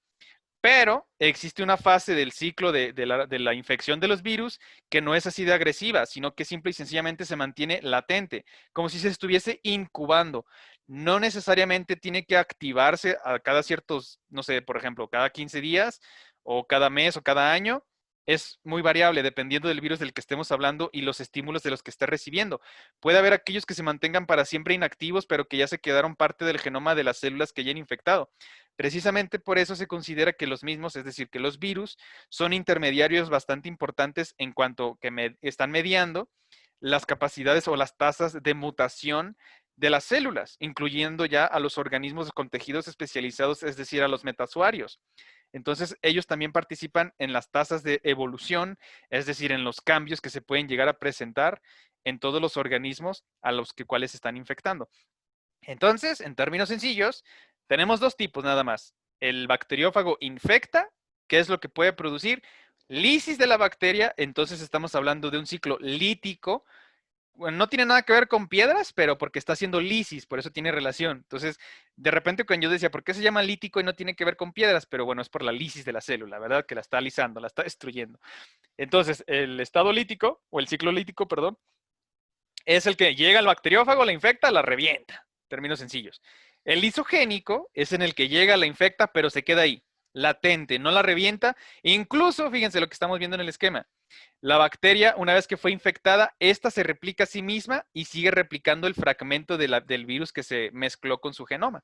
Pero existe una fase del ciclo de la infección de los virus que no es así de agresiva, sino que simple y sencillamente se mantiene latente, como si se estuviese incubando. No necesariamente tiene que activarse a cada ciertos, no sé, por ejemplo, cada 15 días o cada mes o cada año. Es muy variable dependiendo del virus del que estemos hablando y los estímulos de los que esté recibiendo. Puede haber aquellos que se mantengan para siempre inactivos, pero que ya se quedaron parte del genoma de las células que ya han infectado. Precisamente por eso se considera que los mismos, es decir, que los virus, son intermediarios bastante importantes en cuanto que están mediando las capacidades o las tasas de mutación de las células, incluyendo ya a los organismos con tejidos especializados, es decir, a los metasuarios. Entonces, ellos también participan en las tasas de evolución, es decir, en los cambios que se pueden llegar a presentar en todos los organismos a los cuales están infectando. Entonces, en términos sencillos, tenemos dos tipos nada más. El bacteriófago infecta, ¿qué es lo que puede producir? Lisis de la bacteria, entonces estamos hablando de un ciclo lítico. Bueno, no tiene nada que ver con piedras, pero porque está haciendo lisis, por eso tiene relación. Entonces, de repente cuando yo decía, ¿por qué se llama lítico y no tiene que ver con piedras? Pero bueno, es por la lisis de la célula, ¿verdad? Que la está alisando, la está destruyendo. Entonces, el estado lítico, o el ciclo lítico, perdón, es el que llega al bacteriófago, la infecta, la revienta. Términos sencillos. El lisogénico es en el que llega, la infecta, pero se queda ahí, latente, no la revienta. Incluso, fíjense lo que estamos viendo en el esquema. La bacteria, una vez que fue infectada, esta se replica a sí misma y sigue replicando el fragmento del virus que se mezcló con su genoma.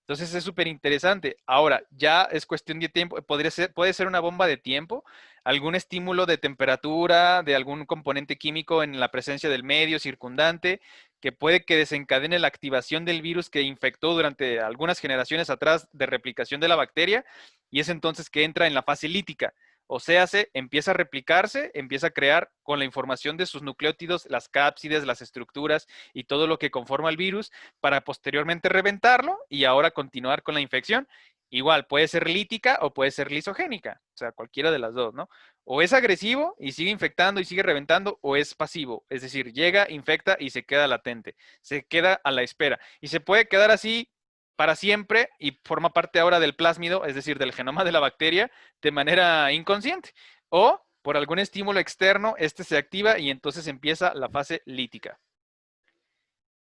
Entonces es súper interesante. Ahora, ya es cuestión de tiempo, puede ser una bomba de tiempo, algún estímulo de temperatura, de algún componente químico en la presencia del medio circundante, que puede que desencadene la activación del virus que infectó durante algunas generaciones atrás de replicación de la bacteria, y es entonces que entra en la fase lítica. O sea, empieza a replicarse, empieza a crear con la información de sus nucleótidos, las cápsides, las estructuras y todo lo que conforma el virus para posteriormente reventarlo y ahora continuar con la infección. Igual, puede ser lítica o puede ser lisogénica, o sea, cualquiera de las dos, ¿no? O es agresivo y sigue infectando y sigue reventando, o es pasivo, es decir, llega, infecta y se queda latente, se queda a la espera. Y se puede quedar así para siempre y forma parte ahora del plásmido, es decir, del genoma de la bacteria, de manera inconsciente. O por algún estímulo externo, este se activa y entonces empieza la fase lítica.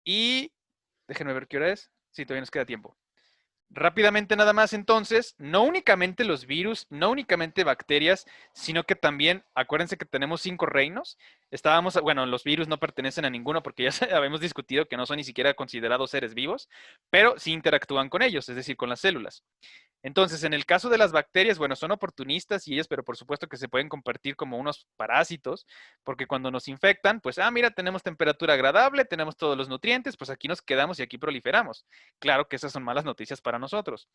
Y déjenme ver qué hora es. Sí, todavía nos queda tiempo. Rápidamente nada más entonces, no únicamente los virus, no únicamente bacterias, sino que también, acuérdense que tenemos 5 reinos. Bueno, los virus no pertenecen a ninguno porque ya habíamos discutido que no son ni siquiera considerados seres vivos, pero sí interactúan con ellos, es decir, con las células. Entonces, en el caso de las bacterias, bueno, son oportunistas y ellas, pero por supuesto que se pueden convertir como unos parásitos, porque cuando nos infectan, pues, mira, tenemos temperatura agradable, tenemos todos los nutrientes, pues aquí nos quedamos y aquí proliferamos. Claro que esas son malas noticias para nosotros.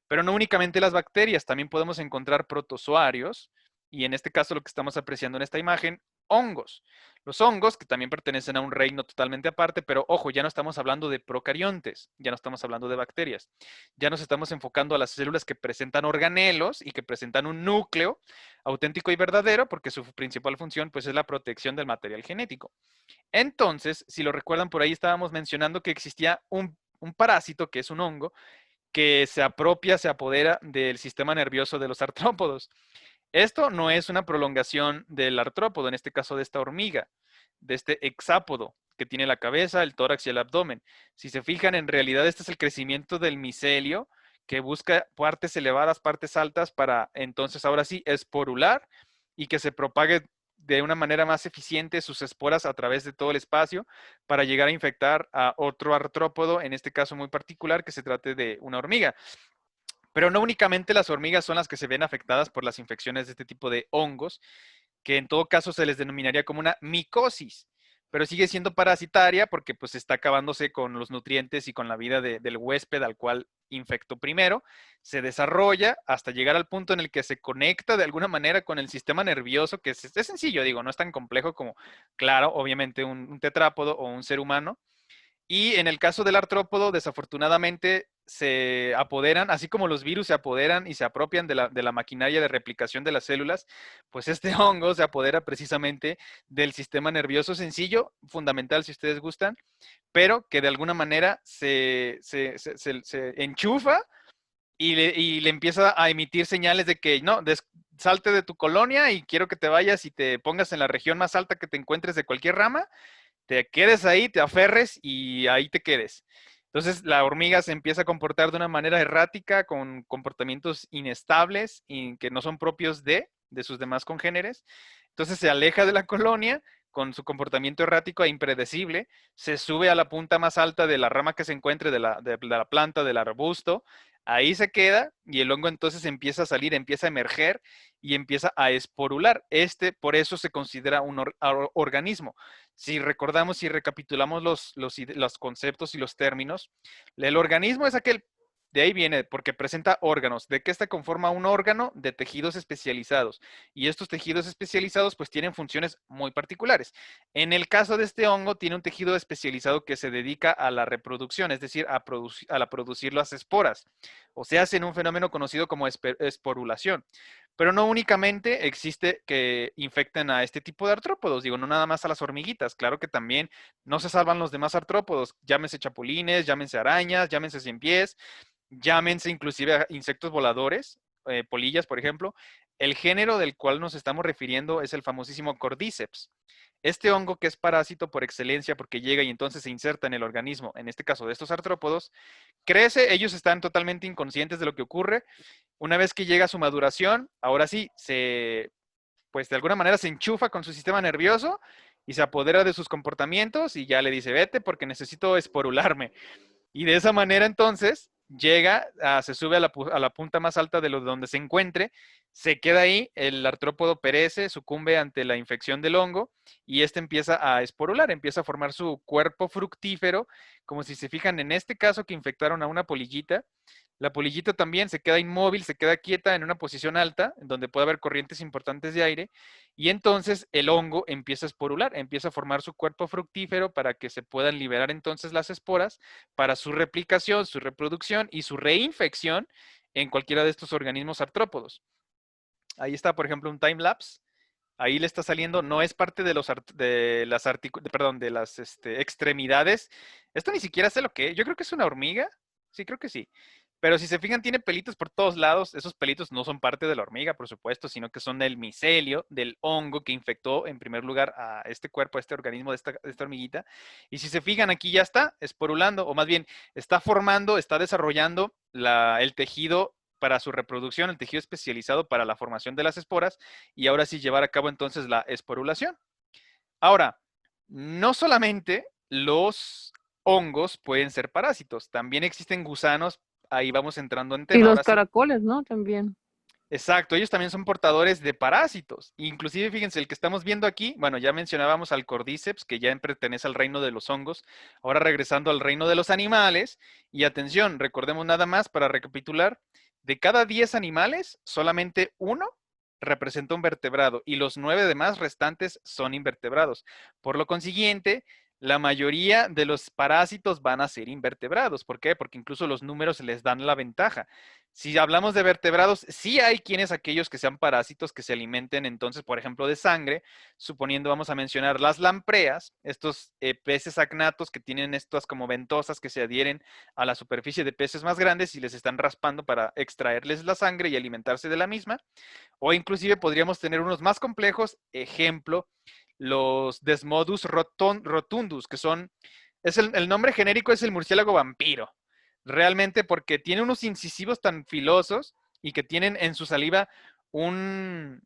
Pero no únicamente las bacterias, también podemos encontrar protozoarios, y en este caso lo que estamos apreciando en esta imagen, hongos. Los hongos, que también pertenecen a un reino totalmente aparte, pero ojo, ya no estamos hablando de procariontes, ya no estamos hablando de bacterias. Ya nos estamos enfocando a las células que presentan organelos y que presentan un núcleo auténtico y verdadero, porque su principal función pues, es la protección del material genético. Entonces, si lo recuerdan, por ahí estábamos mencionando que existía un parásito, que es un hongo, que se apropia, se apodera del sistema nervioso de los artrópodos. Esto no es una prolongación del artrópodo, en este caso de esta hormiga, de este hexápodo, que tiene la cabeza, el tórax y el abdomen. Si se fijan, en realidad este es el crecimiento del micelio, que busca partes elevadas, partes altas, para entonces ahora sí esporular y que se propague de una manera más eficiente sus esporas a través de todo el espacio para llegar a infectar a otro artrópodo, en este caso muy particular, que se trate de una hormiga. Pero no únicamente las hormigas son las que se ven afectadas por las infecciones de este tipo de hongos, que en todo caso se les denominaría como una micosis, pero sigue siendo parasitaria porque pues está acabándose con los nutrientes y con la vida del huésped al cual infectó primero, se desarrolla hasta llegar al punto en el que se conecta de alguna manera con el sistema nervioso, que es sencillo, digo, no es tan complejo como, claro, obviamente un tetrápodo o un ser humano. Y en el caso del artrópodo, desafortunadamente, se apoderan, así como los virus se apoderan y se apropian de la maquinaria de replicación de las células, pues este hongo se apodera precisamente del sistema nervioso sencillo, fundamental si ustedes gustan, pero que de alguna manera se enchufa y le empieza a emitir señales de que no, salte de tu colonia y quiero que te vayas y te pongas en la región más alta que te encuentres de cualquier rama, te quedes ahí, te aferres y ahí te quedes. Entonces la hormiga se empieza a comportar de una manera errática, con comportamientos inestables y que no son propios de sus demás congéneres. Entonces se aleja de la colonia con su comportamiento errático e impredecible, se sube a la punta más alta de la rama que se encuentre de la planta, del arbusto, ahí se queda y el hongo entonces empieza a salir, empieza a emerger y empieza a esporular. Por eso se considera un organismo. Si recordamos y recapitulamos los conceptos y los términos, el organismo es aquel, de ahí viene, porque presenta órganos. ¿De qué está conforma un órgano? De tejidos especializados. Y estos tejidos especializados pues tienen funciones muy particulares. En el caso de este hongo, tiene un tejido especializado que se dedica a la reproducción, es decir, a producir las esporas. O sea, hace en un fenómeno conocido como esporulación. Pero no únicamente existe que infecten a este tipo de artrópodos, digo, no nada más a las hormiguitas, claro que también no se salvan los demás artrópodos, llámense chapulines, llámense arañas, llámense ciempiés, llámense inclusive a insectos voladores, polillas, por ejemplo. El género del cual nos estamos refiriendo es el famosísimo Cordyceps. Este hongo, que es parásito por excelencia porque llega y entonces se inserta en el organismo, en este caso de estos artrópodos, crece, ellos están totalmente inconscientes de lo que ocurre. Una vez que llega a su maduración, ahora sí, pues de alguna manera se enchufa con su sistema nervioso y se apodera de sus comportamientos y ya le dice, vete porque necesito esporularme. Y de esa manera entonces llega, se sube a la punta más alta de donde se encuentre, se queda ahí, el artrópodo perece, sucumbe ante la infección del hongo y este empieza a esporular, empieza a formar su cuerpo fructífero, como si se fijan en este caso que infectaron a una polillita. La polillita también se queda inmóvil, se queda quieta en una posición alta, en donde puede haber corrientes importantes de aire, y entonces el hongo empieza a esporular, empieza a formar su cuerpo fructífero para que se puedan liberar entonces las esporas para su replicación, su reproducción y su reinfección en cualquiera de estos organismos artrópodos. Ahí está, por ejemplo, un time lapse. Ahí le está saliendo, no es parte de las extremidades. Esto ni siquiera sé lo que es. Yo creo que es una hormiga. Sí, creo que sí. Pero si se fijan, tiene pelitos por todos lados. Esos pelitos no son parte de la hormiga, por supuesto, sino que son del micelio, del hongo que infectó en primer lugar a este cuerpo, a este organismo de esta hormiguita. Y si se fijan, aquí ya está esporulando, o más bien está formando, está desarrollando el tejido para su reproducción, el tejido especializado para la formación de las esporas, y ahora sí llevar a cabo entonces la esporulación. Ahora, no solamente los hongos pueden ser parásitos, también existen gusanos, ahí vamos entrando en Y tema. los Ahora sí. caracoles, ¿no? También. Exacto, ellos también son portadores de parásitos. Inclusive, fíjense, el que estamos viendo aquí, bueno, ya mencionábamos al Cordyceps, que ya pertenece al reino de los hongos. Ahora regresando al reino de los animales. Y atención, recordemos nada más para recapitular, de cada 10 animales, solamente uno representa un vertebrado y los 9 demás restantes son invertebrados. Por lo consiguiente, la mayoría de los parásitos van a ser invertebrados. ¿Por qué? Porque incluso los números les dan la ventaja. Si hablamos de vertebrados, sí hay quienes aquellos que sean parásitos que se alimenten entonces, por ejemplo, de sangre, suponiendo vamos a mencionar las lampreas, estos peces acnatos que tienen estas como ventosas que se adhieren a la superficie de peces más grandes y les están raspando para extraerles la sangre y alimentarse de la misma. O inclusive podríamos tener unos más complejos, ejemplo, los Desmodus rotundus, que son, el nombre genérico es el murciélago vampiro. Realmente porque tiene unos incisivos tan filosos y que tienen en su saliva un...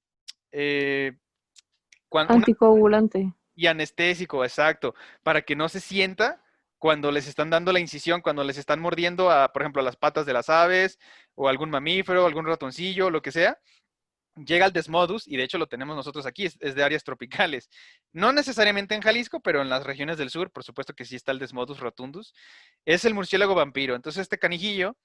Anticoagulante. y anestésico, exacto, para que no se sienta cuando les están dando la incisión, cuando les están mordiendo, por ejemplo, a las patas de las aves o algún mamífero, algún ratoncillo, lo que sea. Llega al Desmodus, y de hecho lo tenemos nosotros aquí, es de áreas tropicales. No necesariamente en Jalisco, pero en las regiones del sur, por supuesto que sí está el Desmodus rotundus. Es el murciélago vampiro. Entonces este canijillo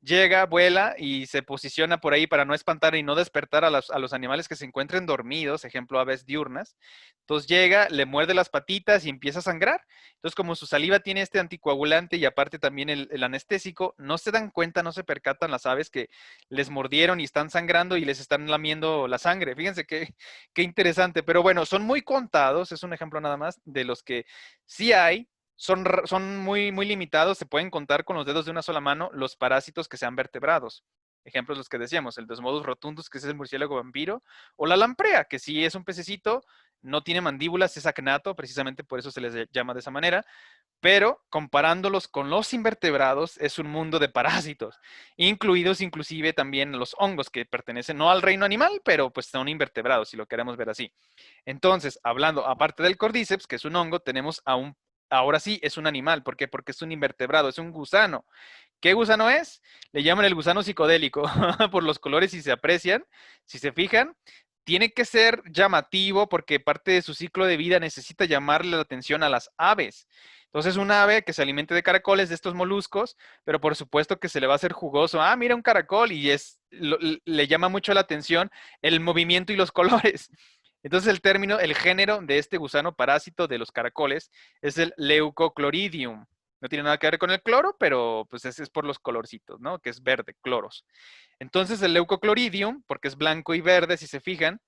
llega, vuela y se posiciona por ahí para no espantar y no despertar a los animales que se encuentren dormidos, ejemplo, aves diurnas. Entonces llega, le muerde las patitas y empieza a sangrar. Entonces, como su saliva tiene este anticoagulante y aparte también el anestésico, no se dan cuenta, no se percatan las aves que les mordieron y están sangrando y les están lamiendo la sangre. Fíjense qué interesante. Pero bueno, son muy contados, es un ejemplo nada más de los que sí hay. Son muy, muy limitados, se pueden contar con los dedos de una sola mano los parásitos que sean vertebrados. Ejemplos los que decíamos, el Desmodus rotundus, que es el murciélago vampiro, o la lamprea, que sí es un pececito, no tiene mandíbulas, es acnato, precisamente por eso se les llama de esa manera, pero comparándolos con los invertebrados es un mundo de parásitos, incluidos inclusive también los hongos que pertenecen no al reino animal, pero pues son invertebrados, si lo queremos ver así. Entonces, hablando aparte del Cordyceps, que es un hongo, tenemos ahora sí es un animal. ¿Por qué? Porque es un invertebrado, es un gusano. ¿Qué gusano es? Le llaman el gusano psicodélico por los colores si se aprecian, si se fijan. Tiene que ser llamativo porque parte de su ciclo de vida necesita llamarle la atención a las aves. Entonces, un ave que se alimente de caracoles, de estos moluscos, pero por supuesto que se le va a hacer jugoso. Ah, mira un caracol y le llama mucho la atención el movimiento y los colores. Entonces el género de este gusano parásito de los caracoles es el Leucochloridium. No tiene nada que ver con el cloro, pero pues ese es por los colorcitos, ¿no? Que es verde, cloros. Entonces el Leucochloridium, porque es blanco y verde, si se fijan,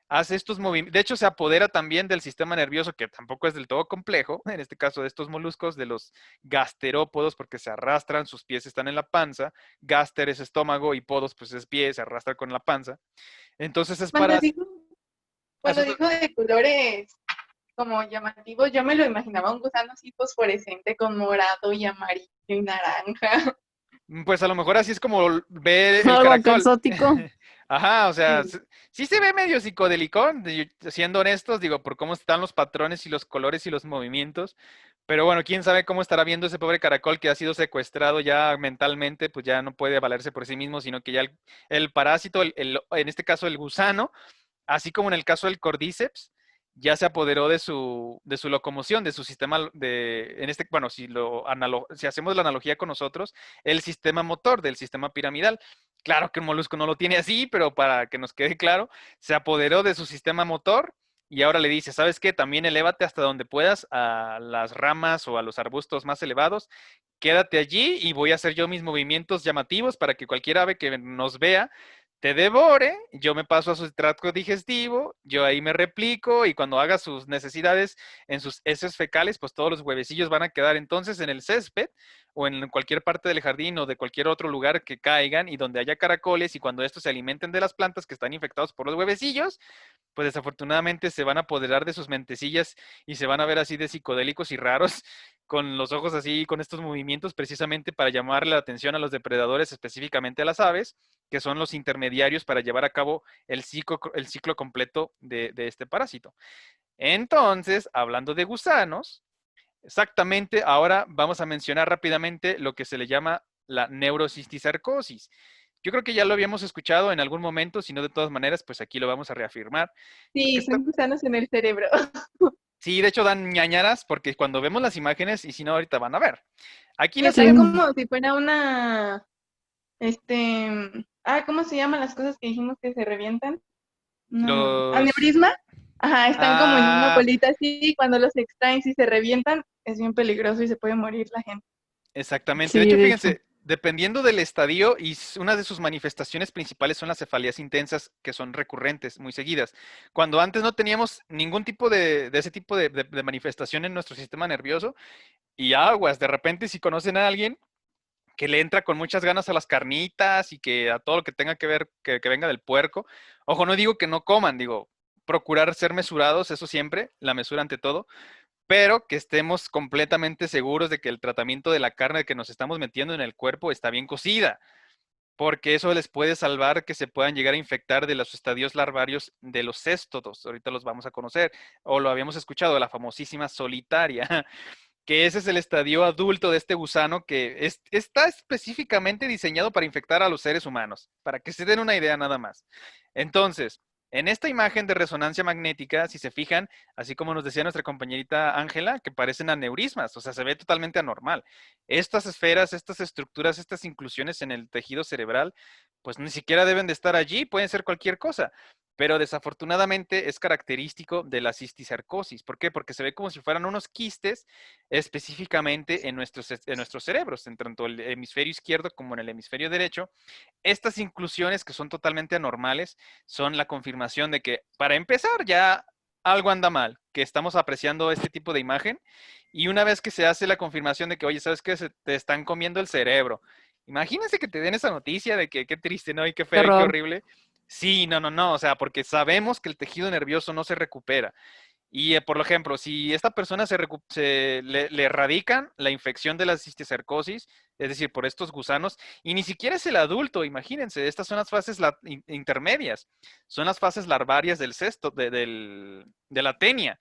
hace estos movimientos. De hecho, se apodera también del sistema nervioso, que tampoco es del todo complejo, en este caso de estos moluscos, de los gasterópodos, porque se arrastran, sus pies están en la panza. Gaster es estómago y podos, pues es pie, se arrastra con la panza. Entonces es Cuando para... dijo de colores como llamativos, yo me lo imaginaba un gusano así fosforescente con morado y amarillo y naranja. Pues a lo mejor así es como ver el Algo acá caracol. exótico. Ajá, o sea, Sí. sí se ve medio psicodelicón, siendo honestos, digo, por cómo están los patrones y los colores y los movimientos. Pero bueno, quién sabe cómo estará viendo ese pobre caracol que ha sido secuestrado ya mentalmente, pues ya no puede valerse por sí mismo, sino que ya el parásito, en este caso el gusano, así como en el caso del Cordyceps, ya se apoderó de su locomoción, de su sistema bueno, si hacemos la analogía con nosotros, el sistema motor del sistema piramidal. Claro que un molusco no lo tiene así, pero para que nos quede claro, se apoderó de su sistema motor y ahora le dice, ¿sabes qué? También elévate hasta donde puedas a las ramas o a los arbustos más elevados, quédate allí y voy a hacer yo mis movimientos llamativos para que cualquier ave que nos vea te devore, yo me paso a su tracto digestivo, yo ahí me replico y cuando haga sus necesidades en sus heces fecales, pues todos los huevecillos van a quedar entonces en el césped o en cualquier parte del jardín o de cualquier otro lugar que caigan y donde haya caracoles y cuando estos se alimenten de las plantas que están infectados por los huevecillos, pues desafortunadamente se van a apoderar de sus mentecillas y se van a ver así de psicodélicos y raros con los ojos así, con estos movimientos precisamente para llamarle la atención a los depredadores, específicamente a las aves, que son los intermediarios para llevar a cabo el ciclo completo de este parásito. Entonces, hablando de gusanos, exactamente, ahora vamos a mencionar rápidamente lo que se le llama la neurocisticercosis. Yo creo que ya lo habíamos escuchado en algún momento, si no de todas maneras, pues aquí lo vamos a reafirmar. Sí, son gusanos en el cerebro. Sí, de hecho dan ñañaras porque cuando vemos las imágenes, y si no, ahorita van a ver. Aquí Y les está como si fuera una, ¿cómo se llaman las cosas que dijimos que se revientan? No, Los... aneurisma. Ajá, están como en una Ah, bolita así y cuando los extraen, si se revientan, es bien peligroso y se puede morir la gente. exactamente. De Sí, hecho, de hecho. fíjense, dependiendo del estadio, una de sus manifestaciones principales son las cefaleas intensas, que son recurrentes, muy seguidas. Cuando antes no teníamos ningún tipo de ese tipo de manifestación en nuestro sistema nervioso, y aguas, de repente si conocen a alguien que le entra con muchas ganas a las carnitas y que a todo lo que tenga que ver, que venga del puerco. Ojo, no digo que no coman, digo, procurar ser mesurados, eso siempre, la mesura ante todo, pero que estemos completamente seguros de que el tratamiento de la carne que nos estamos metiendo en el cuerpo está bien cocida, porque eso les puede salvar que se puedan llegar a infectar de los estadios larvarios de los céstodos. Ahorita los vamos a conocer, o lo habíamos escuchado, la famosísima solitaria, que ese es el estadio adulto de este gusano que está específicamente diseñado para infectar a los seres humanos, para que se den una idea nada más. Entonces, en esta imagen de resonancia magnética, si se fijan, así como nos decía nuestra compañerita Ángela, que parecen aneurismas, o sea, se ve totalmente anormal. Estas esferas, estas estructuras, estas inclusiones en el tejido cerebral, pues ni siquiera deben de estar allí, pueden ser cualquier cosa. Pero desafortunadamente es característico de la cisticercosis. ¿Por qué? Porque se ve como si fueran unos quistes específicamente en nuestros cerebros, en tanto el hemisferio izquierdo como en el hemisferio derecho. Estas inclusiones que son totalmente anormales son la confirmación de que, para empezar, ya algo anda mal, que estamos apreciando este tipo de imagen, y una vez que se hace la confirmación de que, oye, ¿sabes qué? Se te están comiendo el cerebro. Imagínense que te den esa noticia de que qué triste, ¿no? Y qué Qué feo y qué horror. horrible. Sí, no, no, no, o sea, porque sabemos que el tejido nervioso no se recupera. Y, por ejemplo, si esta persona le erradican la infección de la cisticercosis, es decir, por estos gusanos, y ni siquiera es el adulto, imagínense, estas son las fases intermedias, son las fases larvarias del cesto, de la tenia.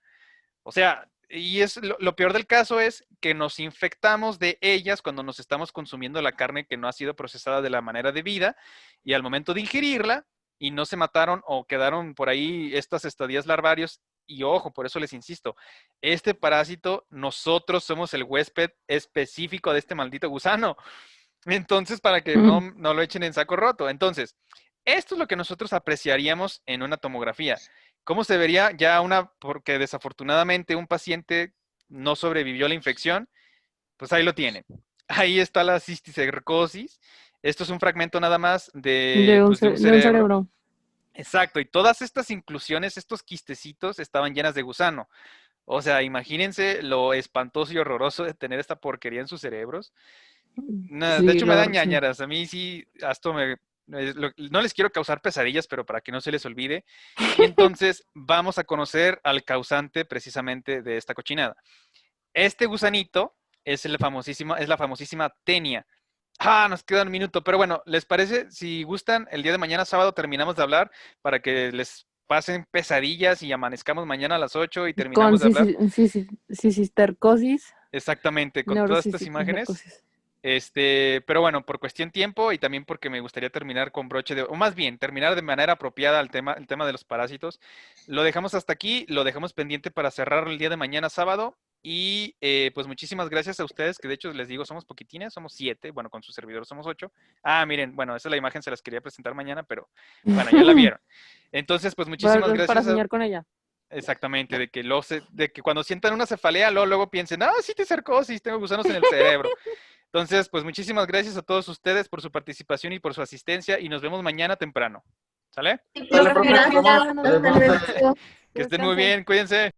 O sea, y es lo peor del caso es que nos infectamos de ellas cuando nos estamos consumiendo la carne que no ha sido procesada de la manera debida, y al momento de ingerirla y no se mataron o quedaron por ahí estas estadías larvarios. Y ojo, por eso les insisto, este parásito, nosotros somos el huésped específico de este maldito gusano. Entonces, para que no lo echen en saco roto. Entonces, esto es lo que nosotros apreciaríamos en una tomografía. ¿Cómo se vería ya porque desafortunadamente un paciente no sobrevivió a la infección? Pues ahí lo tienen. Ahí está la cisticercosis. Esto es un fragmento nada más De un, pues, de un de un cerebro. cerebro. Exacto, y todas estas inclusiones, estos quistecitos, estaban llenas de gusano. O sea, imagínense lo espantoso y horroroso de tener esta porquería en sus cerebros. De Sí, hecho, me dan sí. ñañaras. A mí sí, hasta no les quiero causar pesadillas, pero para que no se les olvide. Y entonces vamos a conocer al causante precisamente de esta cochinada. Este gusanito es la famosísima tenia. Nos queda un minuto, pero bueno, ¿les parece? Si gustan, el día de mañana sábado terminamos de hablar para que les pasen pesadillas y amanezcamos mañana a las 8 y Con terminamos de hablar cisticercosis, exactamente con todas estas imágenes. neurocisticercosis. Pero bueno, por cuestión tiempo y también porque me gustaría terminar con broche o más bien, terminar de manera apropiada el tema de los parásitos. Lo dejamos hasta aquí, lo dejamos pendiente para cerrar el día de mañana sábado. Y pues muchísimas gracias a ustedes, que de hecho les digo, somos poquitines, somos 7, bueno, con su servidor somos 8. Miren, bueno, esa es la imagen, se las quería presentar mañana, pero bueno, ya la vieron. Entonces, pues muchísimas Para gracias soñar con ella. exactamente, de que cuando sientan una cefalea, luego piensen, sí te cercosis, tengo gusanos en el cerebro. Entonces, pues muchísimas gracias a todos ustedes por su participación y por su asistencia y nos vemos mañana temprano. ¿Sale? Dale, profe, nos Gracias. vemos. Nos Dale, vemos. profe. Que estén muy bien, cuídense.